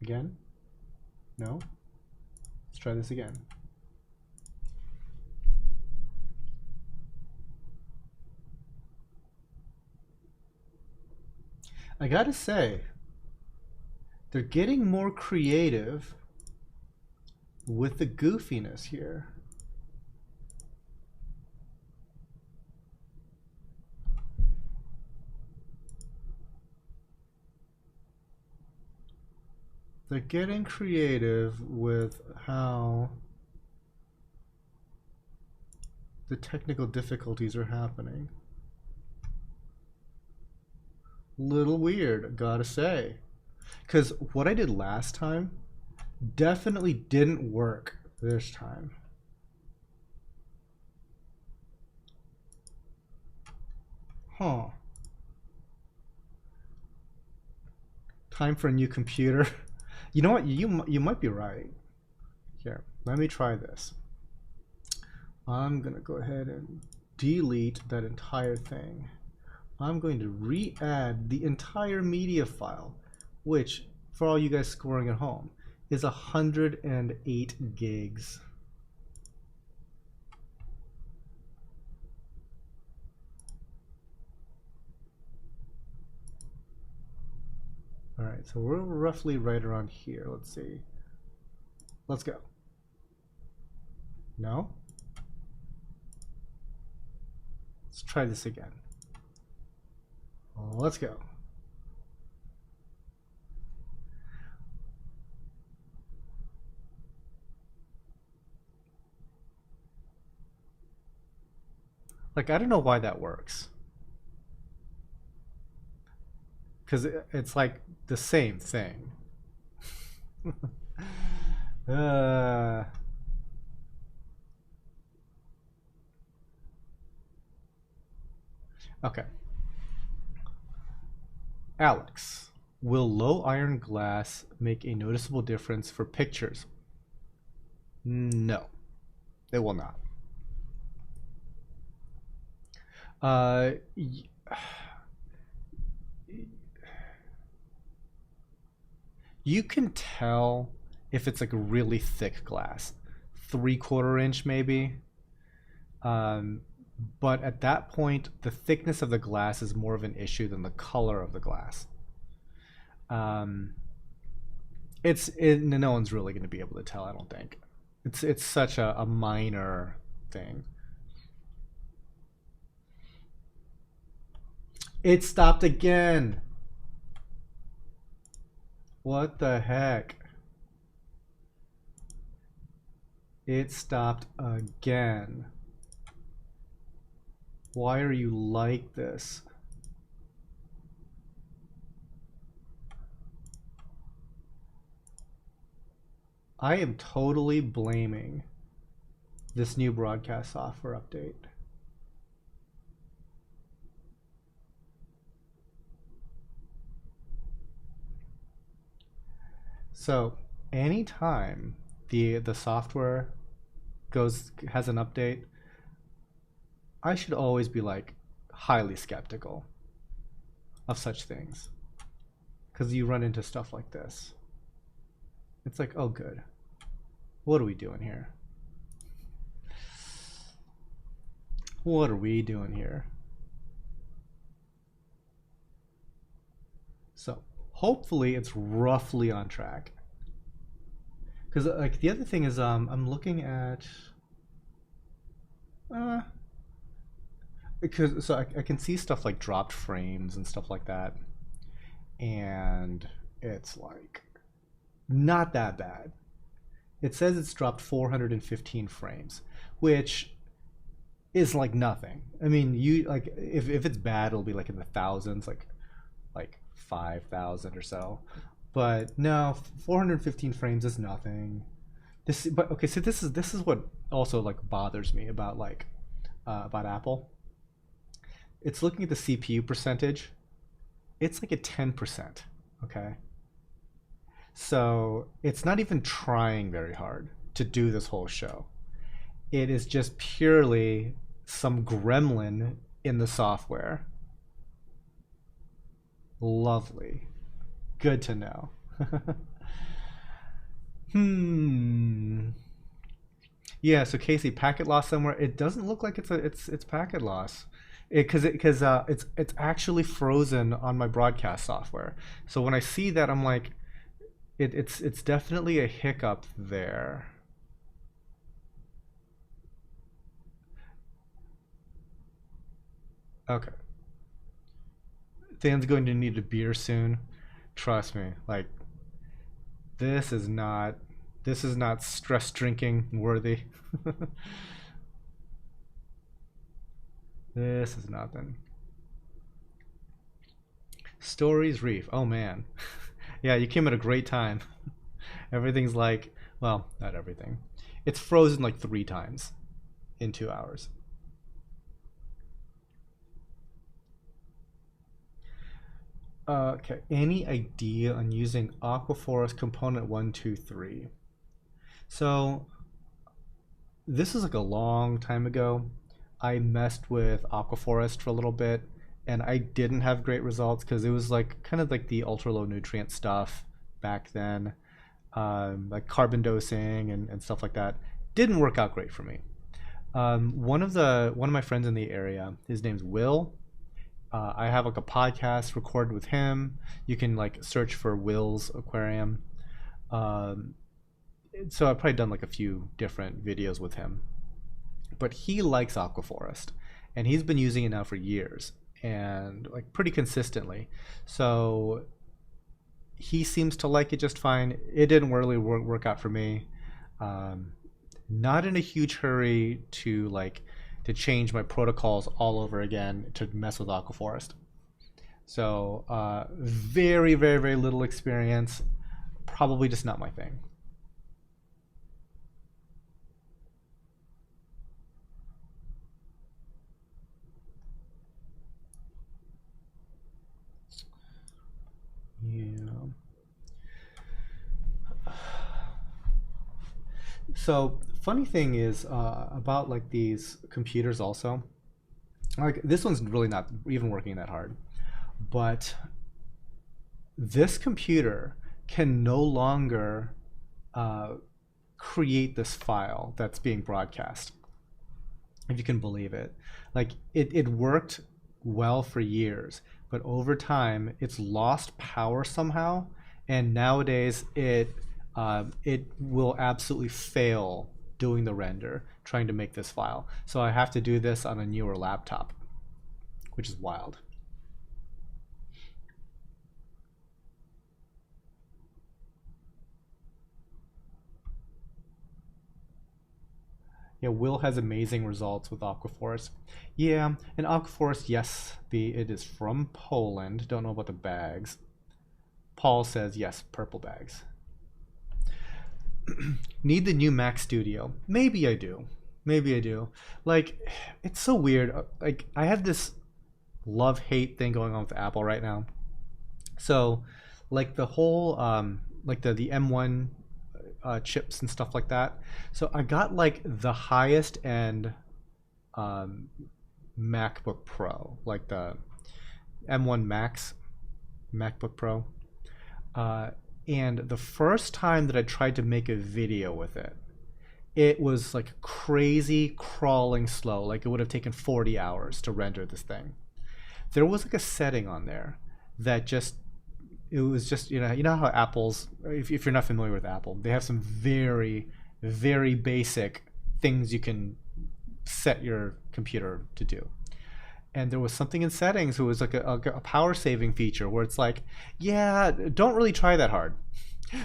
Again? No? Let's try this again. I gotta say, they're getting more creative with the goofiness here. They're getting creative with how the technical difficulties are happening. Little weird, gotta say. Because what I did last time definitely didn't work this time. Huh. Time for a new computer. You know what? You might be right. Here, let me try this. I'm gonna go ahead and delete that entire thing. I'm going to re-add the entire media file, which, for all you guys scoring at home, is 108 gigs. All right, so we're roughly right around here. Let's see. Let's go. No? Let's try this again. Let's go. Like, I don't know why that works. Because it's like the same thing. Okay. Alex, will low iron glass make a noticeable difference for pictures? No, it will not. You can tell if it's like really thick glass, 3/4 inch maybe. But at that point, the thickness of the glass is more of an issue than the color of the glass. No one's really going to be able to tell, I don't think. It's such a minor thing. It stopped again. What the heck? It stopped again. Why are you like this? I am totally blaming this new broadcast software update. So anytime the software has an update, I should always be like highly skeptical of such things, because you run into stuff like this. It's like, oh good, what are we doing here? What are we doing here? So hopefully it's roughly on track. Because like the other thing is, I'm looking at because so I can see stuff like dropped frames and stuff like that, and it's like not that bad. It says it's dropped 415 frames, which is like nothing. I mean, you like if it's bad, it'll be like in the thousands, like 5,000 or so. But no, 415 frames is nothing. But okay, so this is what also like bothers me about about Apple. It's looking at the CPU percentage. It's like at 10%. Okay. So it's not even trying very hard to do this whole show. It is just purely some gremlin in the software. Lovely. Good to know. Yeah, so Casey, packet loss somewhere. It doesn't look like it's packet loss. Because it's actually frozen on my broadcast software. So when I see that, I'm like, it's definitely a hiccup there. Okay. Dan's going to need a beer soon. Trust me. Like this is not stress drinking worthy. This is nothing. Stories Reef. Oh man. Yeah, you came at a great time. Everything's like, well, not everything. It's frozen like 3 times in 2 hours. Okay, any idea on using Aquaforest component 123? So this is like a long time ago. I messed with Aquaforest for a little bit, and I didn't have great results because it was like kind of like the ultra low nutrient stuff back then, like carbon dosing and stuff like that. Didn't work out great for me. One of my friends in the area, his name's Will. I have like a podcast recorded with him. You can like search for Will's Aquarium. Um, so I've probably done like a few different videos with him. But he likes Aquaforest, and he's been using it now for years and like pretty consistently. So he seems to like it just fine. It didn't really work out for me. Um, Not in a huge hurry to like to change my protocols all over again to mess with Aquaforest. So very, very, very little experience. Probably just not my thing. Yeah. So funny thing is about like these computers also. Like this one's really not even working that hard, but this computer can no longer uh, create this file that's being broadcast, if you can believe it. Like it worked well for years, but over time it's lost power somehow, and nowadays it will absolutely fail doing the render trying to make this file. So I have to do this on a newer laptop, which is wild. Yeah, Will has amazing results with Aquaforest. Yeah, and Aquaforest, yes, it is from Poland. Don't know about the bags. Paul says yes, purple bags. Need the new Mac Studio? Maybe I do. Maybe I do. Like, it's so weird. Like, I have this love hate thing going on with Apple right now. So, like the whole like the M1 chips and stuff like that. So I got like the highest end um, MacBook Pro, like the M1 Max MacBook Pro. Uh, and the first time that I tried to make a video with it, it was like crazy crawling slow. Like it would have taken 40 hours to render this thing. There was like a setting on there that just it was just you know how Apple's if you're not familiar with Apple, they have some very very basic things you can set your computer to do. And there was something in settings. It was like a power saving feature where it's like, yeah, don't really try that hard.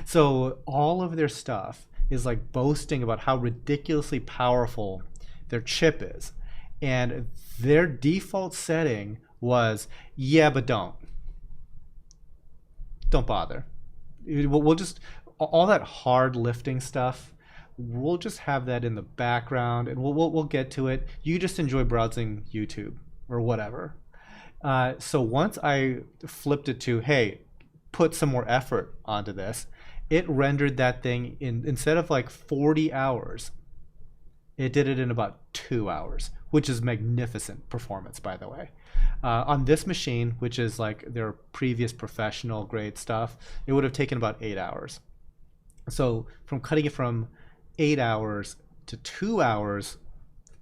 So all of their stuff is like boasting about how ridiculously powerful their chip is, and their default setting was, yeah, but don't bother. We'll just all that hard lifting stuff. We'll just have that in the background, and we'll get to it. You just enjoy browsing YouTube or whatever. So once I flipped it to, hey, put some more effort onto this, it rendered that thing in instead of like 40 hours, it did it in about 2 hours, which is magnificent performance, by the way. On this machine, which is like their previous professional grade stuff, it would have taken about 8 hours. So from cutting it from 8 hours to 2 hours,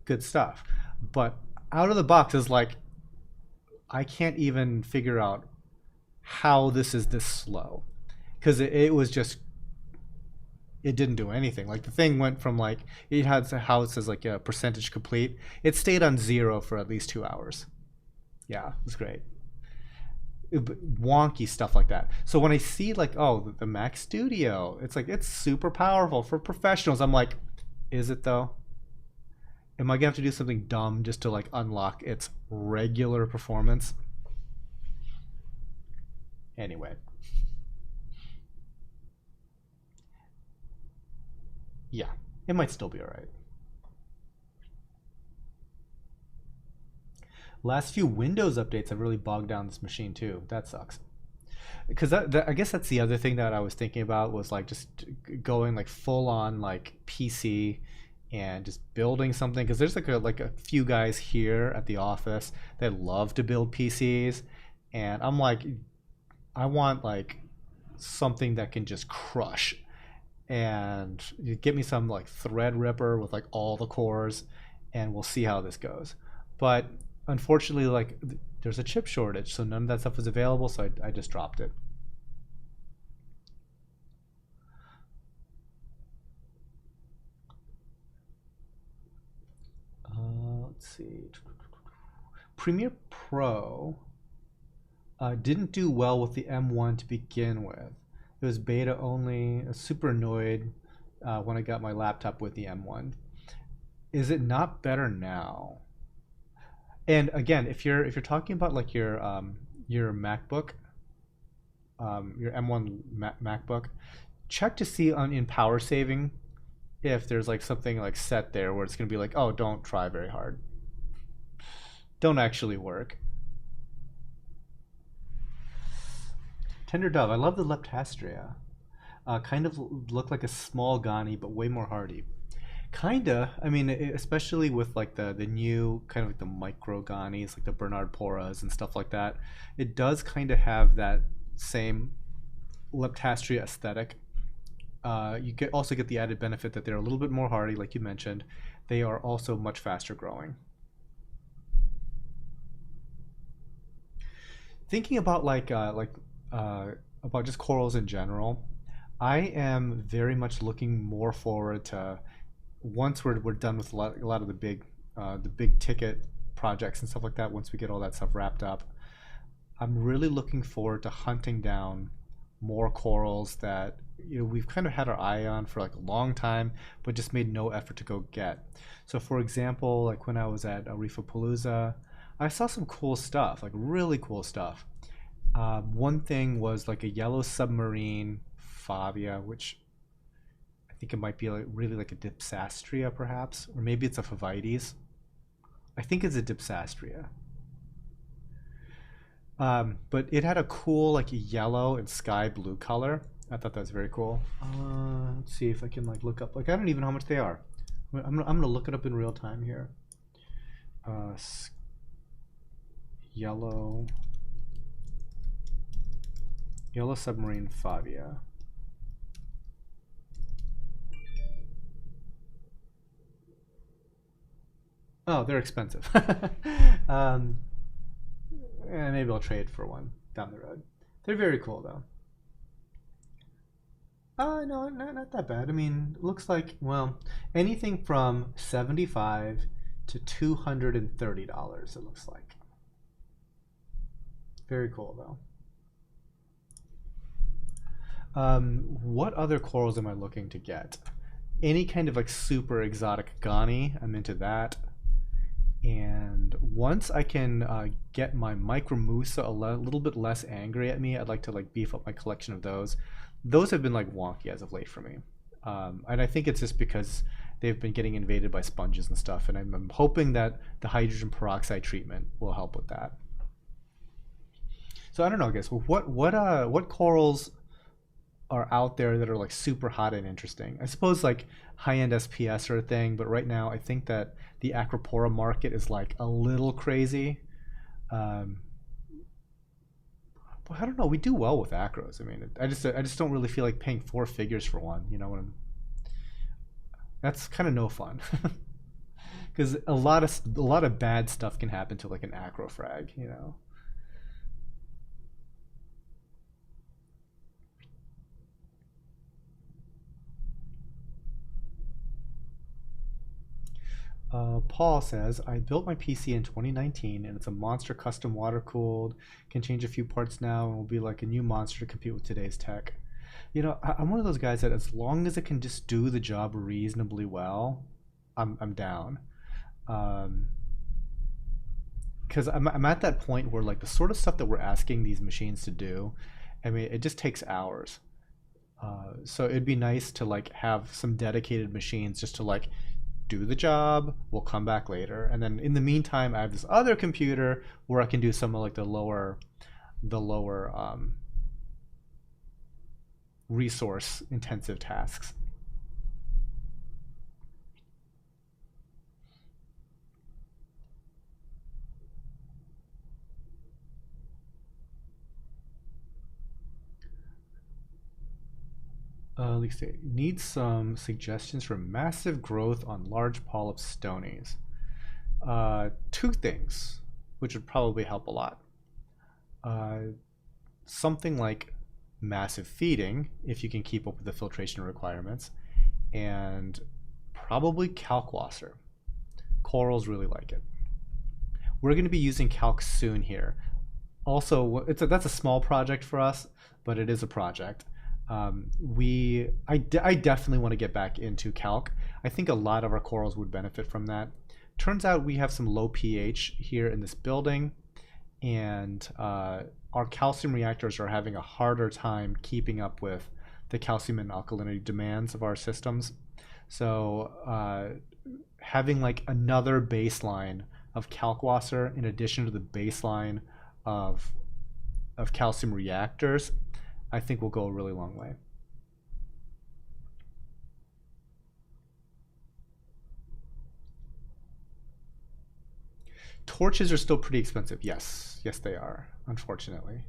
good stuff. But out of the box is like, I can't even figure out how this is this slow, because it was just it didn't do anything. Like the thing went from like it had how it says like a percentage complete. It stayed on 0 for at least 2 hours. Yeah, it was great. Wonky stuff like that. So when I see like, oh, the Mac Studio, it's like it's super powerful for professionals. I'm like, is it though? Am I gonna have to do something dumb just to like unlock its regular performance? Anyway, yeah, it might still be all right. Last few Windows updates have really bogged down this machine too. That sucks. because that I guess that's the other thing that I was thinking about was like just going like full on like PC and just building something, because there's like a few guys here at the office that love to build PCs, and I'm like, I want like something that can just crush, and you get me some like Threadripper with like all the cores, and we'll see how this goes. But unfortunately, like there's a chip shortage, so none of that stuff is available, so I just dropped it. Let's see. Premiere Pro didn't do well with the M1 to begin with. It was beta only. I was super annoyed when I got my laptop with the M1. Is it not better now? And again, if you're talking about like your MacBook, your M1 MacBook, check to see on in power saving if there's like something like set there where it's going to be like, oh, don't try very hard. Don't actually work. Tender Dove, I love the Leptastria. Kind of look like a small Ghani, but way more hardy. Kinda. I mean, especially with like the new kind of like the micro Ghanis, like the Bernard Poras and stuff like that. It does kind of have that same Leptastria aesthetic. You also get the added benefit that they're a little bit more hardy, like you mentioned. They are also much faster growing. Thinking about about just corals in general, I am very much looking more forward to once we're done with a lot of the big ticket projects and stuff like that. Once we get all that stuff wrapped up, I'm really looking forward to hunting down more corals that we've kind of had our eye on for like a long time, but just made no effort to go get. So, for example, like when I was at Reefapalooza, I saw some cool stuff, like really cool stuff. One thing was like a yellow submarine Fabia, which I think it might be like really like a Dipsastria perhaps, or maybe it's a Favites. I think it's a Dipsastria. But it had a cool like yellow and sky blue color. I thought that was very cool. Let's see if I can like look up. Like I don't even know how much they are. I'm gonna look it up in real time here. Uh, yellow yellow submarine Fabia. Oh, they're expensive. um, maybe I'll trade for one down the road. They're very cool though. No, not that bad. I mean, looks like, well, anything from 75 to $230, it looks like. Very cool though. What other corals am I looking to get? Any kind of like super exotic Ghani, I'm into that. And once I can get my Micromusa little bit less angry at me, I'd like to like beef up my collection of those. Those have been like wonky as of late for me, and I think it's just because they've been getting invaded by sponges and stuff. And I'm hoping that the hydrogen peroxide treatment will help with that. So I don't know, I guess. Well, what corals are out there that are like super hot and interesting? I suppose like high-end SPS are a thing, but right now I think that the Acropora market is like a little crazy. Um, but I don't know. We do well with acros. I mean, I just don't really feel like paying four figures for one. You know what I'm? That's kind of no fun. Because a lot of bad stuff can happen to like an acro frag. You know. Paul says, I built my PC in 2019 and it's a monster custom water cooled. Can change a few parts now and will be like a new monster to compete with today's tech. I'm one of those guys that as long as it can just do the job reasonably well, I'm down. Um, because I'm at that point where like the sort of stuff that we're asking these machines to do, I mean, it just takes hours. So it'd be nice to like have some dedicated machines just to like do the job. We'll come back later, and then in the meantime, I have this other computer where I can do some of like the lower resource intensive tasks. Let's see. Need some suggestions for massive growth on large polyp stonies. Two things, which would probably help a lot. Uh, Something like massive feeding, if you can keep up with the filtration requirements, and probably kalkwasser. Corals really like it. We're going to be using calc soon here. Also, that's a small project for us, but it is a project. I definitely want to get back into calc. I think a lot of our corals would benefit from that. Turns out we have some low pH here in this building, and our calcium reactors are having a harder time keeping up with the calcium and alkalinity demands of our systems. So having like another baseline of kalkwasser in addition to the baseline of calcium reactors, I think will go a really long way. Torches are still pretty expensive. Yes, yes they are, unfortunately.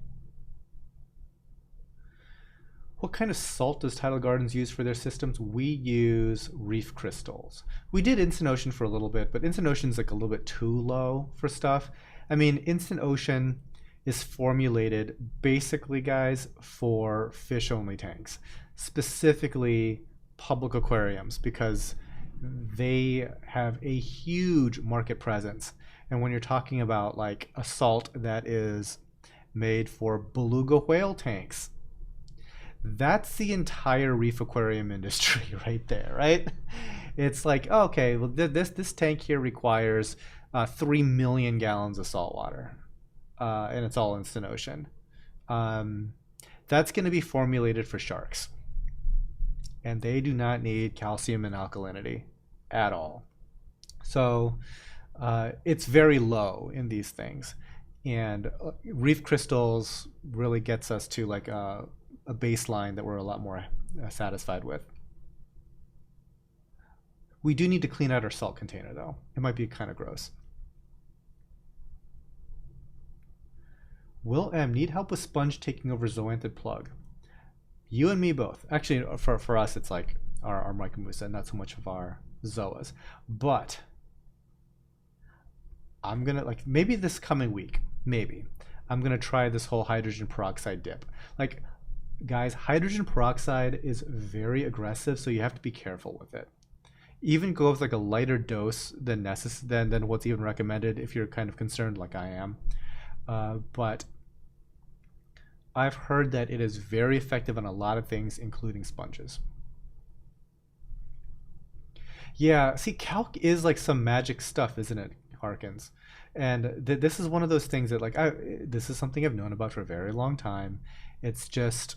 What kind of salt does Tidal Gardens use for their systems? We use reef crystals. We did Instant Ocean for a little bit, but Instant Ocean's like a little bit too low for stuff. I mean, Instant Ocean is formulated basically, guys, for fish-only tanks, specifically public aquariums, because they have a huge market presence. And when you're talking about like a salt that is made for beluga whale tanks, that's the entire reef aquarium industry right there, right? It's like, oh, okay, well, this tank here requires 3 million gallons of salt water, and it's all Instant Ocean. That's going to be formulated for sharks, and they do not need calcium and alkalinity at all. So it's very low in these things, and reef crystals really gets us to like a baseline that we're a lot more satisfied with. We do need to clean out our salt container though. It might be kind of gross. Will M need help with sponge taking over zoanthid plug? You and me both. Actually, for us, it's like our Mycomusa, not so much of our zoas. But I'm gonna like maybe this coming week, maybe I'm gonna try this whole hydrogen peroxide dip. Like, guys, hydrogen peroxide is very aggressive, so you have to be careful with it. Even go with like a lighter dose than than what's even recommended if you're kind of concerned like I am. But I've heard that it is very effective on a lot of things, including sponges. Yeah, see, calc is like some magic stuff, isn't it, Harkins? And this is one of those things that like this is something I've known about for a very long time. It's just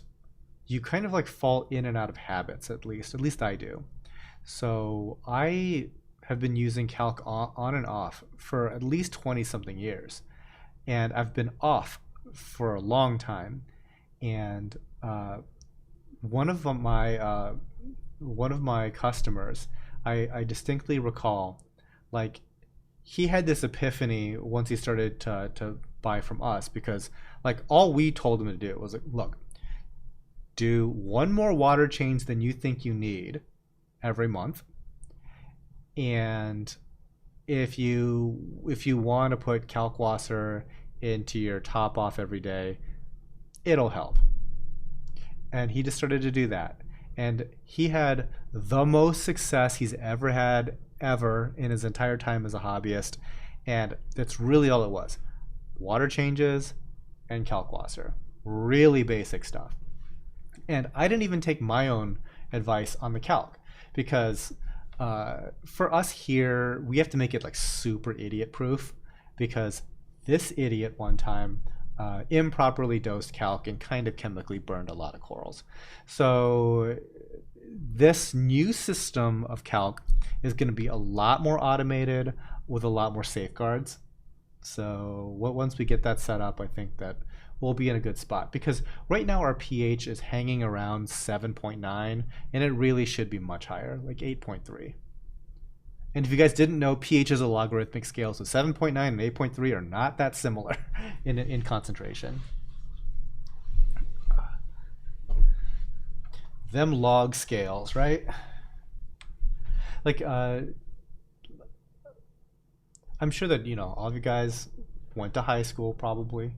you kind of like fall in and out of habits, at least I do. So I have been using calc on and off for at least 20 something years, and I've been off for a long time. And one of my customers, I distinctly recall, like, he had this epiphany once he started to buy from us, because like all we told him to do was like, look, do one more water change than you think you need every month, and if you want to put kalkwasser into your top off every day, it'll help. And he just started to do that, and he had the most success he's ever had ever in his entire time as a hobbyist. And that's really all it was: water changes and kalkwasser, really basic stuff. And I didn't even take my own advice on the calc, because for us here, we have to make it like super idiot proof, because this idiot one time improperly dosed calc and kind of chemically burned a lot of corals. So this new system of calc is going to be a lot more automated with a lot more safeguards. So once we get that set up, I think that we'll be in a good spot. Because right now our pH is hanging around 7.9, and it really should be much higher, like 8.3. And if you guys didn't know, pH is a logarithmic scale, so 7.9 and 8.3 are not that similar in concentration. Them log scales, right? Like, I'm sure that, all of you guys went to high school probably,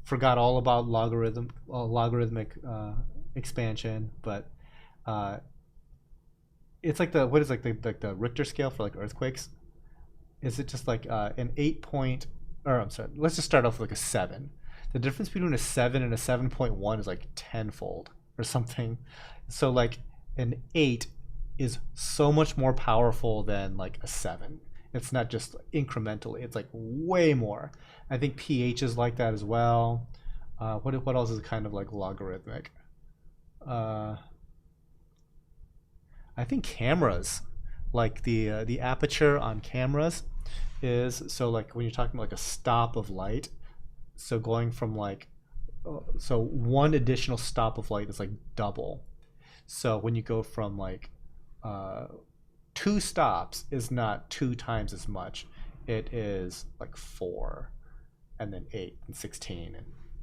forgot all about logarithmic expansion, but it's like what is like the Richter scale for like earthquakes? Is it just like an 8 point, or I'm sorry, let's just start off with like a 7. The difference between a 7 and a 7.1 is like tenfold or something. So like an 8 is so much more powerful than like a 7. It's not just incrementally, it's like way more. I think pH is like that as well. What else is kind of like logarithmic? I think cameras, like the aperture on cameras is, so like when you're talking like a stop of light, so going from like, so one additional stop of light is like double. So when you go from like 2 stops is not 2 times as much. It is like 4 and then 8 and 16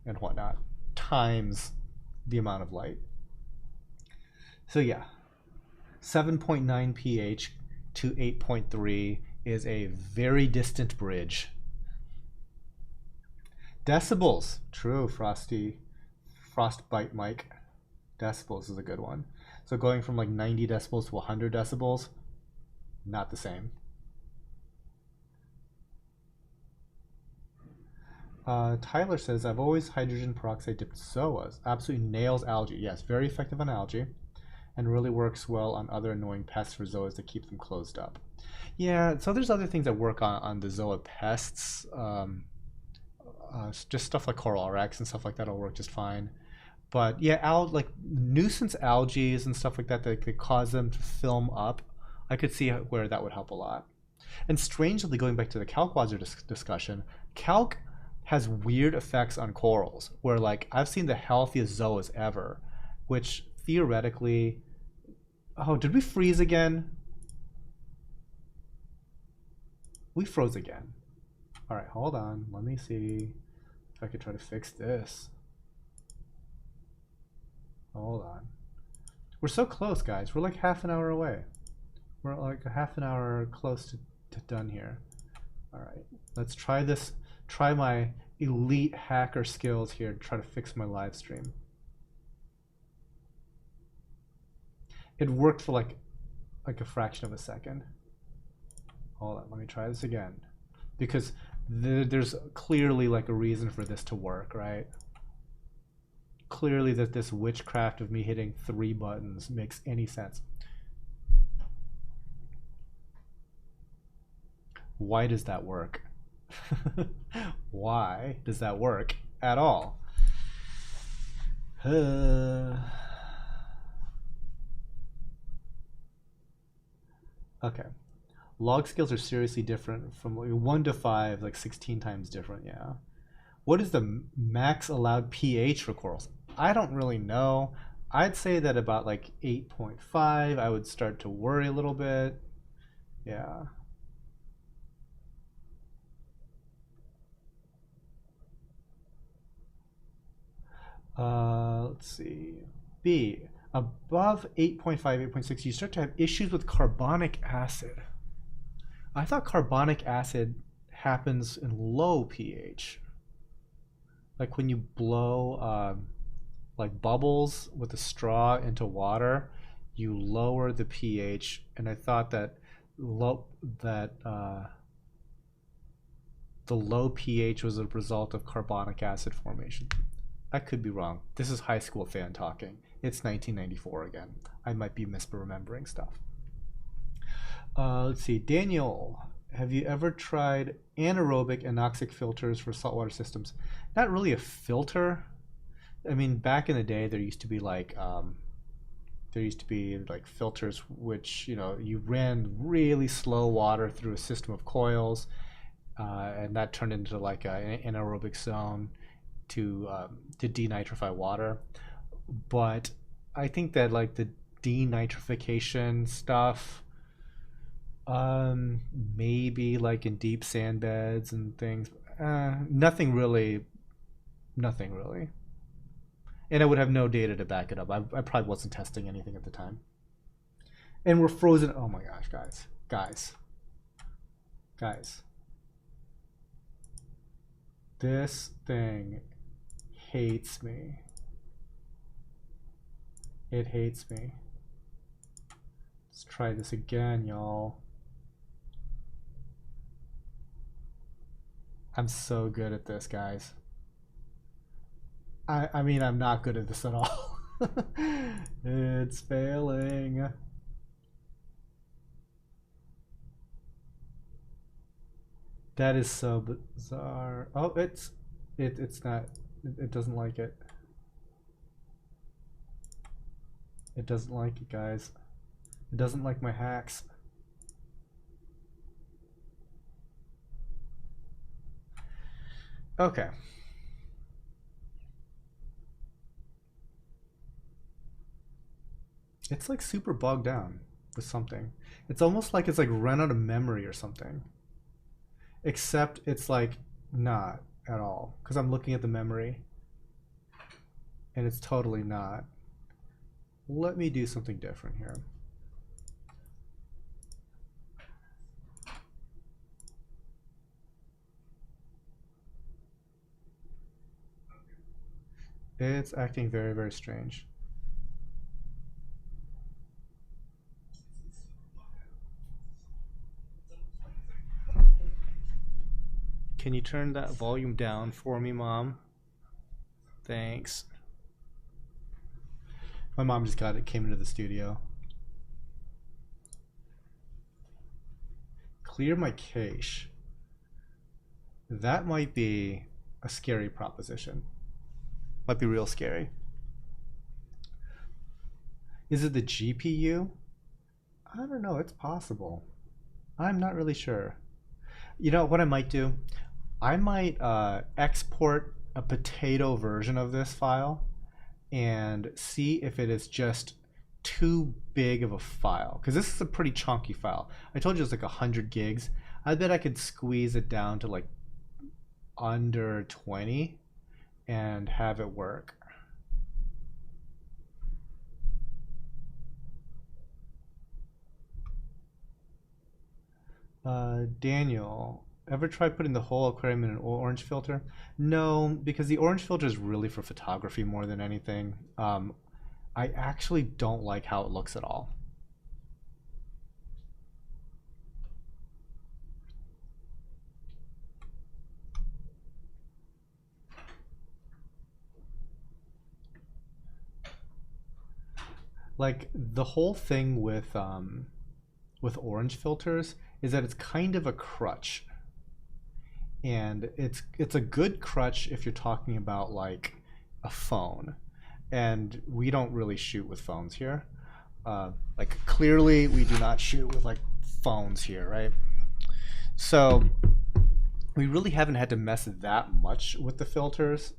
and whatnot times the amount of light. So yeah, 7.9 pH to 8.3 is a very distant bridge. Decibels, true, Frostbite Mike. Decibels is a good one. So going from like 90 decibels to 100 decibels, not the same. Tyler says, I've always hydrogen peroxide dipped zoas. Absolutely nails algae. Yes, very effective on algae, and really works well on other annoying pests for zoas to keep them closed up. Yeah, so there's other things that work on the zoa pests. Just stuff like coral Rx and stuff like that will work just fine. But yeah, like nuisance algae and stuff like that could cause them to film up. I could see where that would help a lot. And strangely, going back to the Kalkwaser discussion, calc has weird effects on corals, where like I've seen the healthiest zoas ever, which theoretically, oh, did we freeze again? We froze again. All right, hold on. Let me see if I could try to fix this. Hold on. We're so close, guys. We're like half an hour away. We're like a half an hour close to done here. All right, let's try this. Try my elite hacker skills here to try to fix my live stream. It worked for like a fraction of a second. Hold on, let me try this again. Because there's clearly like a reason for this to work, right? Clearly that this witchcraft of me hitting 3 buttons makes any sense. Why does that work? Why does that work at all? Okay. Log scales are seriously different from like 1 to 5, like 16 times different, yeah. What is the max allowed pH for corals? I don't really know. I'd say that about like 8.5, I would start to worry a little bit. Yeah. Let's see. B. Above 8.5, 8.6, you start to have issues with carbonic acid. I thought carbonic acid happens in low pH. Like when you blow like bubbles with a straw into water, you lower the pH, and I thought that the low pH was a result of carbonic acid formation. I could be wrong. This is high school fan talking. It's 1994 again. I might be misremembering stuff. Let's see. Daniel, have you ever tried anaerobic anoxic filters for saltwater systems? Not really a filter. I mean, back in the day, there used to be like filters which, you ran really slow water through a system of coils, and that turned into like an anaerobic zone to denitrify water, but I think that like the denitrification stuff, maybe like in deep sand beds and things, nothing really, nothing really. And I would have no data to back it up. I probably wasn't testing anything at the time. And we're frozen. Oh my gosh, guys. This thing hates me. It hates me. Let's try this again, y'all. I'm so good at this, guys. I mean, I'm not good at this at all. It's failing. That is so bizarre. Oh, it's not. It doesn't like it. It doesn't like it, guys. It doesn't like my hacks. Okay. It's like super bogged down with something. It's almost like it's like run out of memory or something. Except it's like not at all. Because I'm looking at the memory and it's totally not. Let me do something different here. It's acting very, very strange. Can you turn that volume down for me, Mom? Thanks. My mom just came into the studio. Clear my cache. That might be a scary proposition. Might be real scary. Is it the GPU? I don't know, it's possible. I'm not really sure. You know what I might do? I might export a potato version of this file and see if it is just too big of a file, because this is a pretty chunky file. I told you it's like 100 gigs. I bet I could squeeze it down to like under 20 and have it work. Daniel, ever try putting the whole aquarium in an orange filter? No, because the orange filter is really for photography more than anything. I actually don't like how it looks at all. Like the whole thing with orange filters is that it's kind of a crutch. And it's a good crutch if you're talking about like a phone, and we don't really shoot with phones here. Like clearly we do not shoot with like phones here, right? So we really haven't had to mess that much with the filters.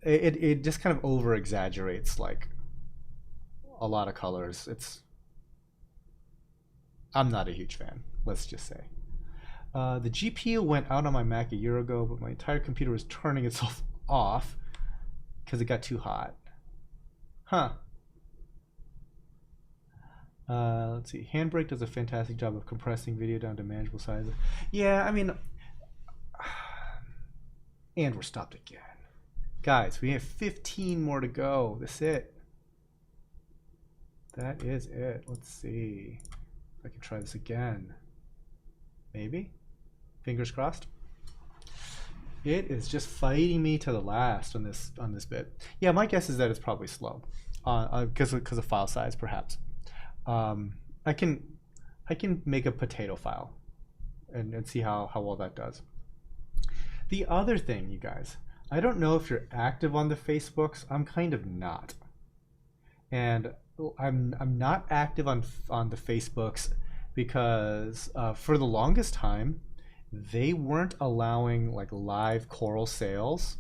It just kind of over exaggerates like a lot of colors. I'm not a huge fan, let's just say. The GPU went out on my Mac a year ago, but my entire computer was turning itself off because it got too hot. Huh. Let's see. Handbrake does a fantastic job of compressing video down to manageable sizes. Yeah, I mean, and we're stopped again. Guys, we have 15 more to go. That's it. That is it. Let's see if I can try this again. Maybe. Fingers crossed. It is just fighting me to the last on this bit. Yeah, my guess is that it's probably slow, because of file size, perhaps. I can make a potato file, and see how well that does. The other thing, you guys, I don't know if you're active on the Facebooks. I'm kind of not, and I'm not active on the Facebooks because for the longest time they weren't allowing like live coral sales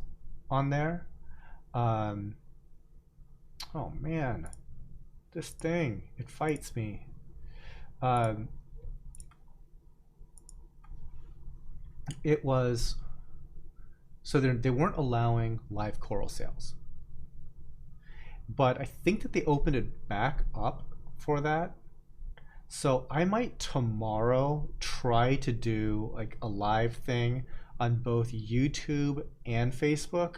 on there. Um, oh man, this thing, it fights me. Um, it was so they weren't allowing live coral sales, but I think that they opened it back up for that. So I might tomorrow try to do like a live thing on both YouTube and Facebook,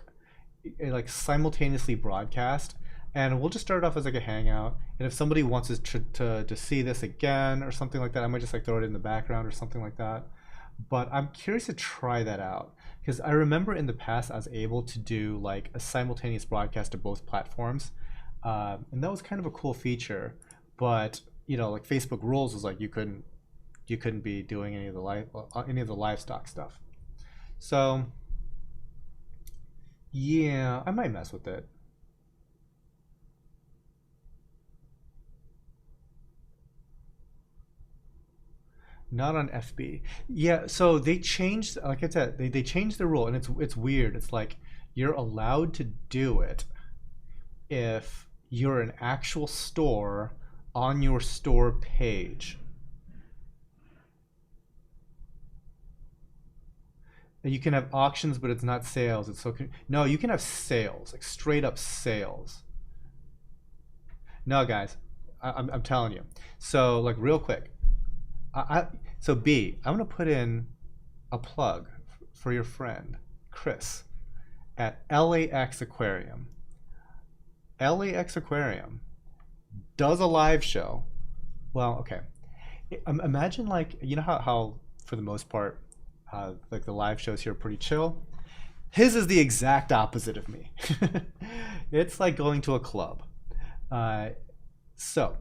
like simultaneously broadcast. And we'll just start off as like a hangout. And if somebody wants to see this again or something like that, I might just like throw it in the background or something like that. But I'm curious to try that out because I remember in the past I was able to do like a simultaneous broadcast to both platforms, and that was kind of a cool feature. But you know, like Facebook rules was like you couldn't be doing any of the livestock stuff. So yeah, I might mess with it. Not on FB. Yeah, so they changed, like I said, they changed the rule, and it's weird. It's like you're allowed to do it if you're an actual store on your store page. You can have auctions, but it's not sales. It's so no, you can have sales, like straight up sales. No, guys, I'm telling you. So like real quick, I so B, I'm gonna put in a plug for your friend Chris at LAX Aquarium. LAX Aquarium does a live show. Well, okay. Imagine like you know how for the most part, like the live shows here are pretty chill. His is the exact opposite of me. It's like going to a club. Uh, so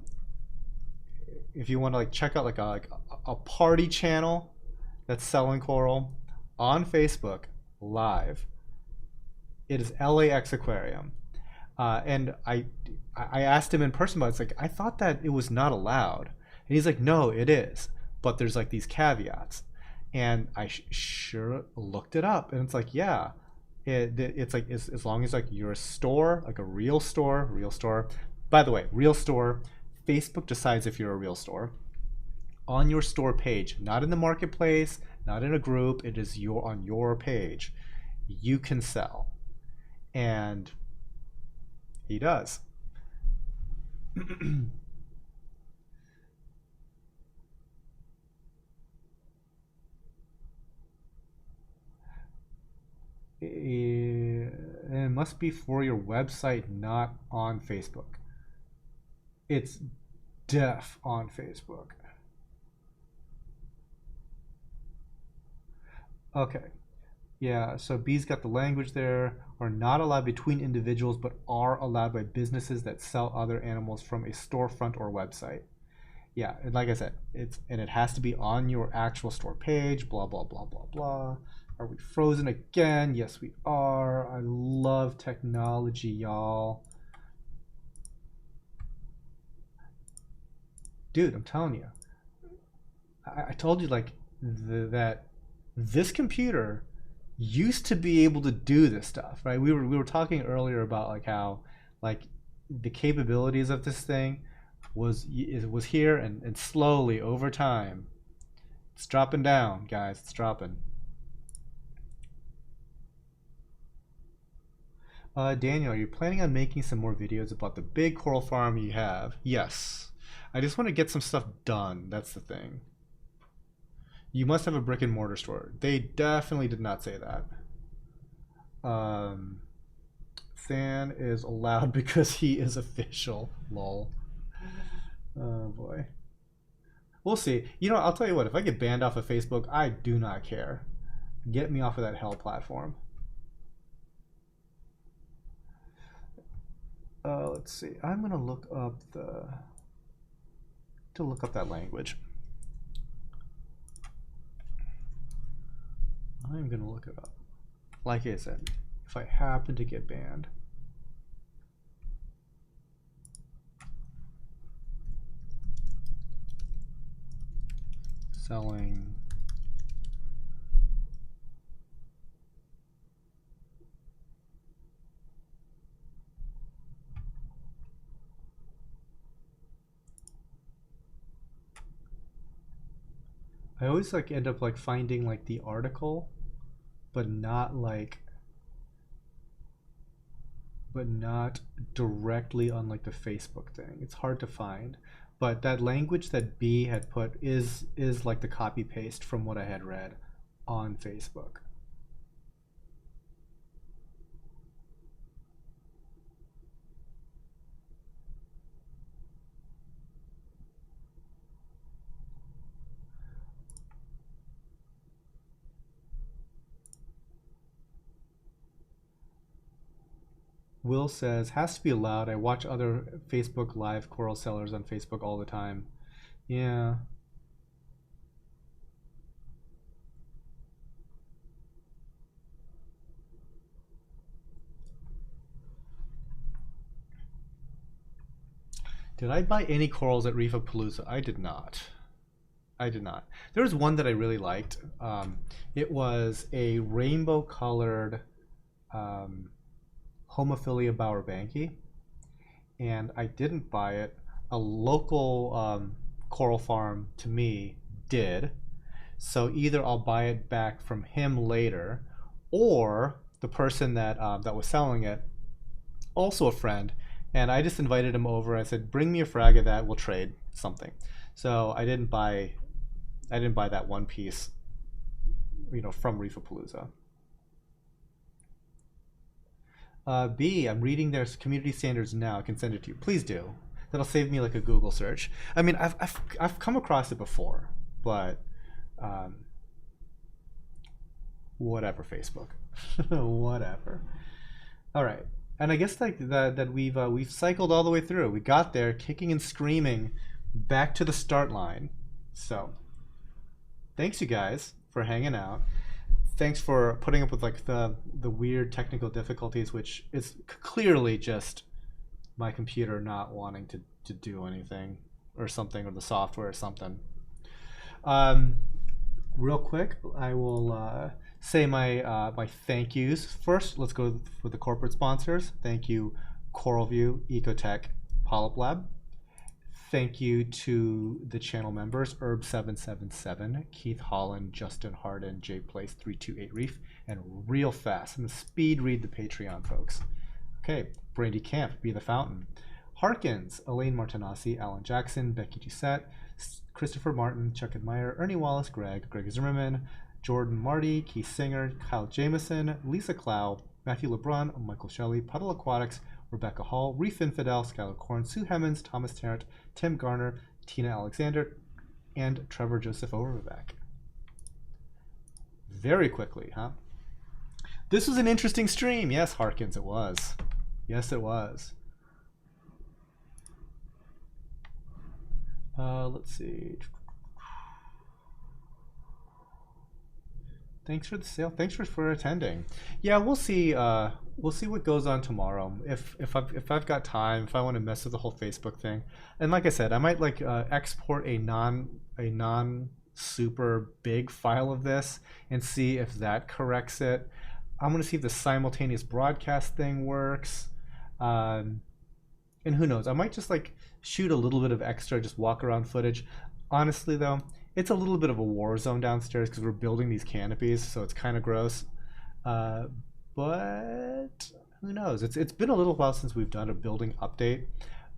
if you want to like check out like a party channel that's selling coral on Facebook live, it is LAX Aquarium. And I asked him in person about it. It's like I thought that it was not allowed, and he's like, no, it is, but there's like these caveats, and I sure looked it up, and it's like yeah, it's like as long as like you're a store, like a real store. By the way, real store. Facebook decides if you're a real store on your store page, not in the marketplace, not in a group. It is your on your page. You can sell, and he does. It must be for your website, not on Facebook. It's def on Facebook. Okay. Yeah, so B's got the language there. Are not allowed between individuals, but are allowed by businesses that sell other animals from a storefront or website. Yeah, and like I said, it has to be on your actual store page. Blah blah blah blah blah. Are we frozen again? Yes, we are. I love technology, y'all. Dude, I'm telling you. I told you like that this computer used to be able to do this stuff, right? We were talking earlier about like how like the capabilities of this thing was here and slowly over time it's dropping down, guys. It's dropping. Daniel, are you planning on making some more videos about the big coral farm you have? Yes. I just want to get some stuff done. That's the thing. You must have a brick and mortar store. They definitely did not say that. Um, Than is allowed because he is official. Lol. Oh boy. We'll see. You know, I'll tell you what. If I get banned off of Facebook, I do not care. Get me off of that hell platform. Let's see. I'm gonna look up that language. I'm gonna look it up. Like I said, if I happen to get banned. Selling I always like end up like finding like the article, but not directly on like the Facebook thing. It's hard to find. But that language that B had put is like the copy paste from what I had read on Facebook. Will says, has to be allowed. I watch other Facebook live coral sellers on Facebook all the time. Yeah. Did I buy any corals at Reef of Palooza? I did not. I did not. There was one that I really liked. It was a rainbow colored um, Homophilia bowerbanki, and I didn't buy it. A local coral farm to me did. So either I'll buy it back from him later, or the person that was selling it, also a friend, and I just invited him over. I said, "Bring me a frag of that. We'll trade something." So I didn't buy that one piece, from Reefapalooza. B, I'm reading their community standards now. I can send it to you. Please do. That'll save me like a Google search. I mean, I've come across it before, but um, whatever, Facebook, whatever. All right, and I guess like that we've cycled all the way through. We got there, kicking and screaming, back to the start line. So, thanks you guys for hanging out. Thanks for putting up with like the weird technical difficulties, which is clearly just my computer not wanting to do anything or something, or the software or something. Um, Real quick, I will say my thank yous. First, let's go with the corporate sponsors. Thank you, CoralView, Ecotech, Polyp Lab. Thank you to the channel members, Herb777, Keith Holland, Justin Harden, J Place 328 Reef, and real fast. I'm going to speed read the Patreon folks. Okay, Brandy Camp, Be the Fountain. Harkins, Elaine Martinassi, Alan Jackson, Becky Doucette, Christopher Martin, Chuck and Meyer, Ernie Wallace, Greg Zimmerman, Jordan Marty, Keith Singer, Kyle Jameson, Lisa Clow, Matthew LeBrun, Michael Shelley, Puddle Aquatics, Rebecca Hall, Reef Infidel, Skylar Korn, Sue Hemmons, Thomas Tarrant, Tim Garner, Tina Alexander, and Trevor Joseph Overbeck. Very quickly, huh? This was an interesting stream. Yes, Harkins, it was. Yes, it was. Let's see. Thanks for the sale. Thanks for attending. Yeah, we'll see. We'll see what goes on tomorrow. If I've got time, if I want to mess with the whole Facebook thing, and like I said, I might like export a non super big file of this and see if that corrects it. I'm gonna see if the simultaneous broadcast thing works. And who knows? I might just like shoot a little bit of extra, just walk around footage. Honestly, though, it's a little bit of a war zone downstairs because we're building these canopies, so it's kind of gross. But who knows? It's been a little while since we've done a building update.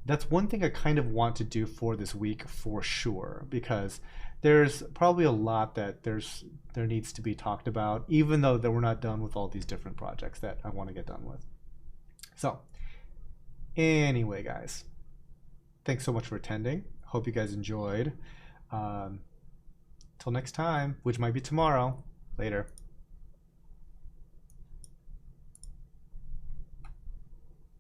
That's one thing I kind of want to do for this week for sure, because there's probably a lot that there needs to be talked about, even though that we're not done with all these different projects that I want to get done with. So anyway, guys, thanks so much for attending. Hope you guys enjoyed. Till next time, which might be tomorrow. Later.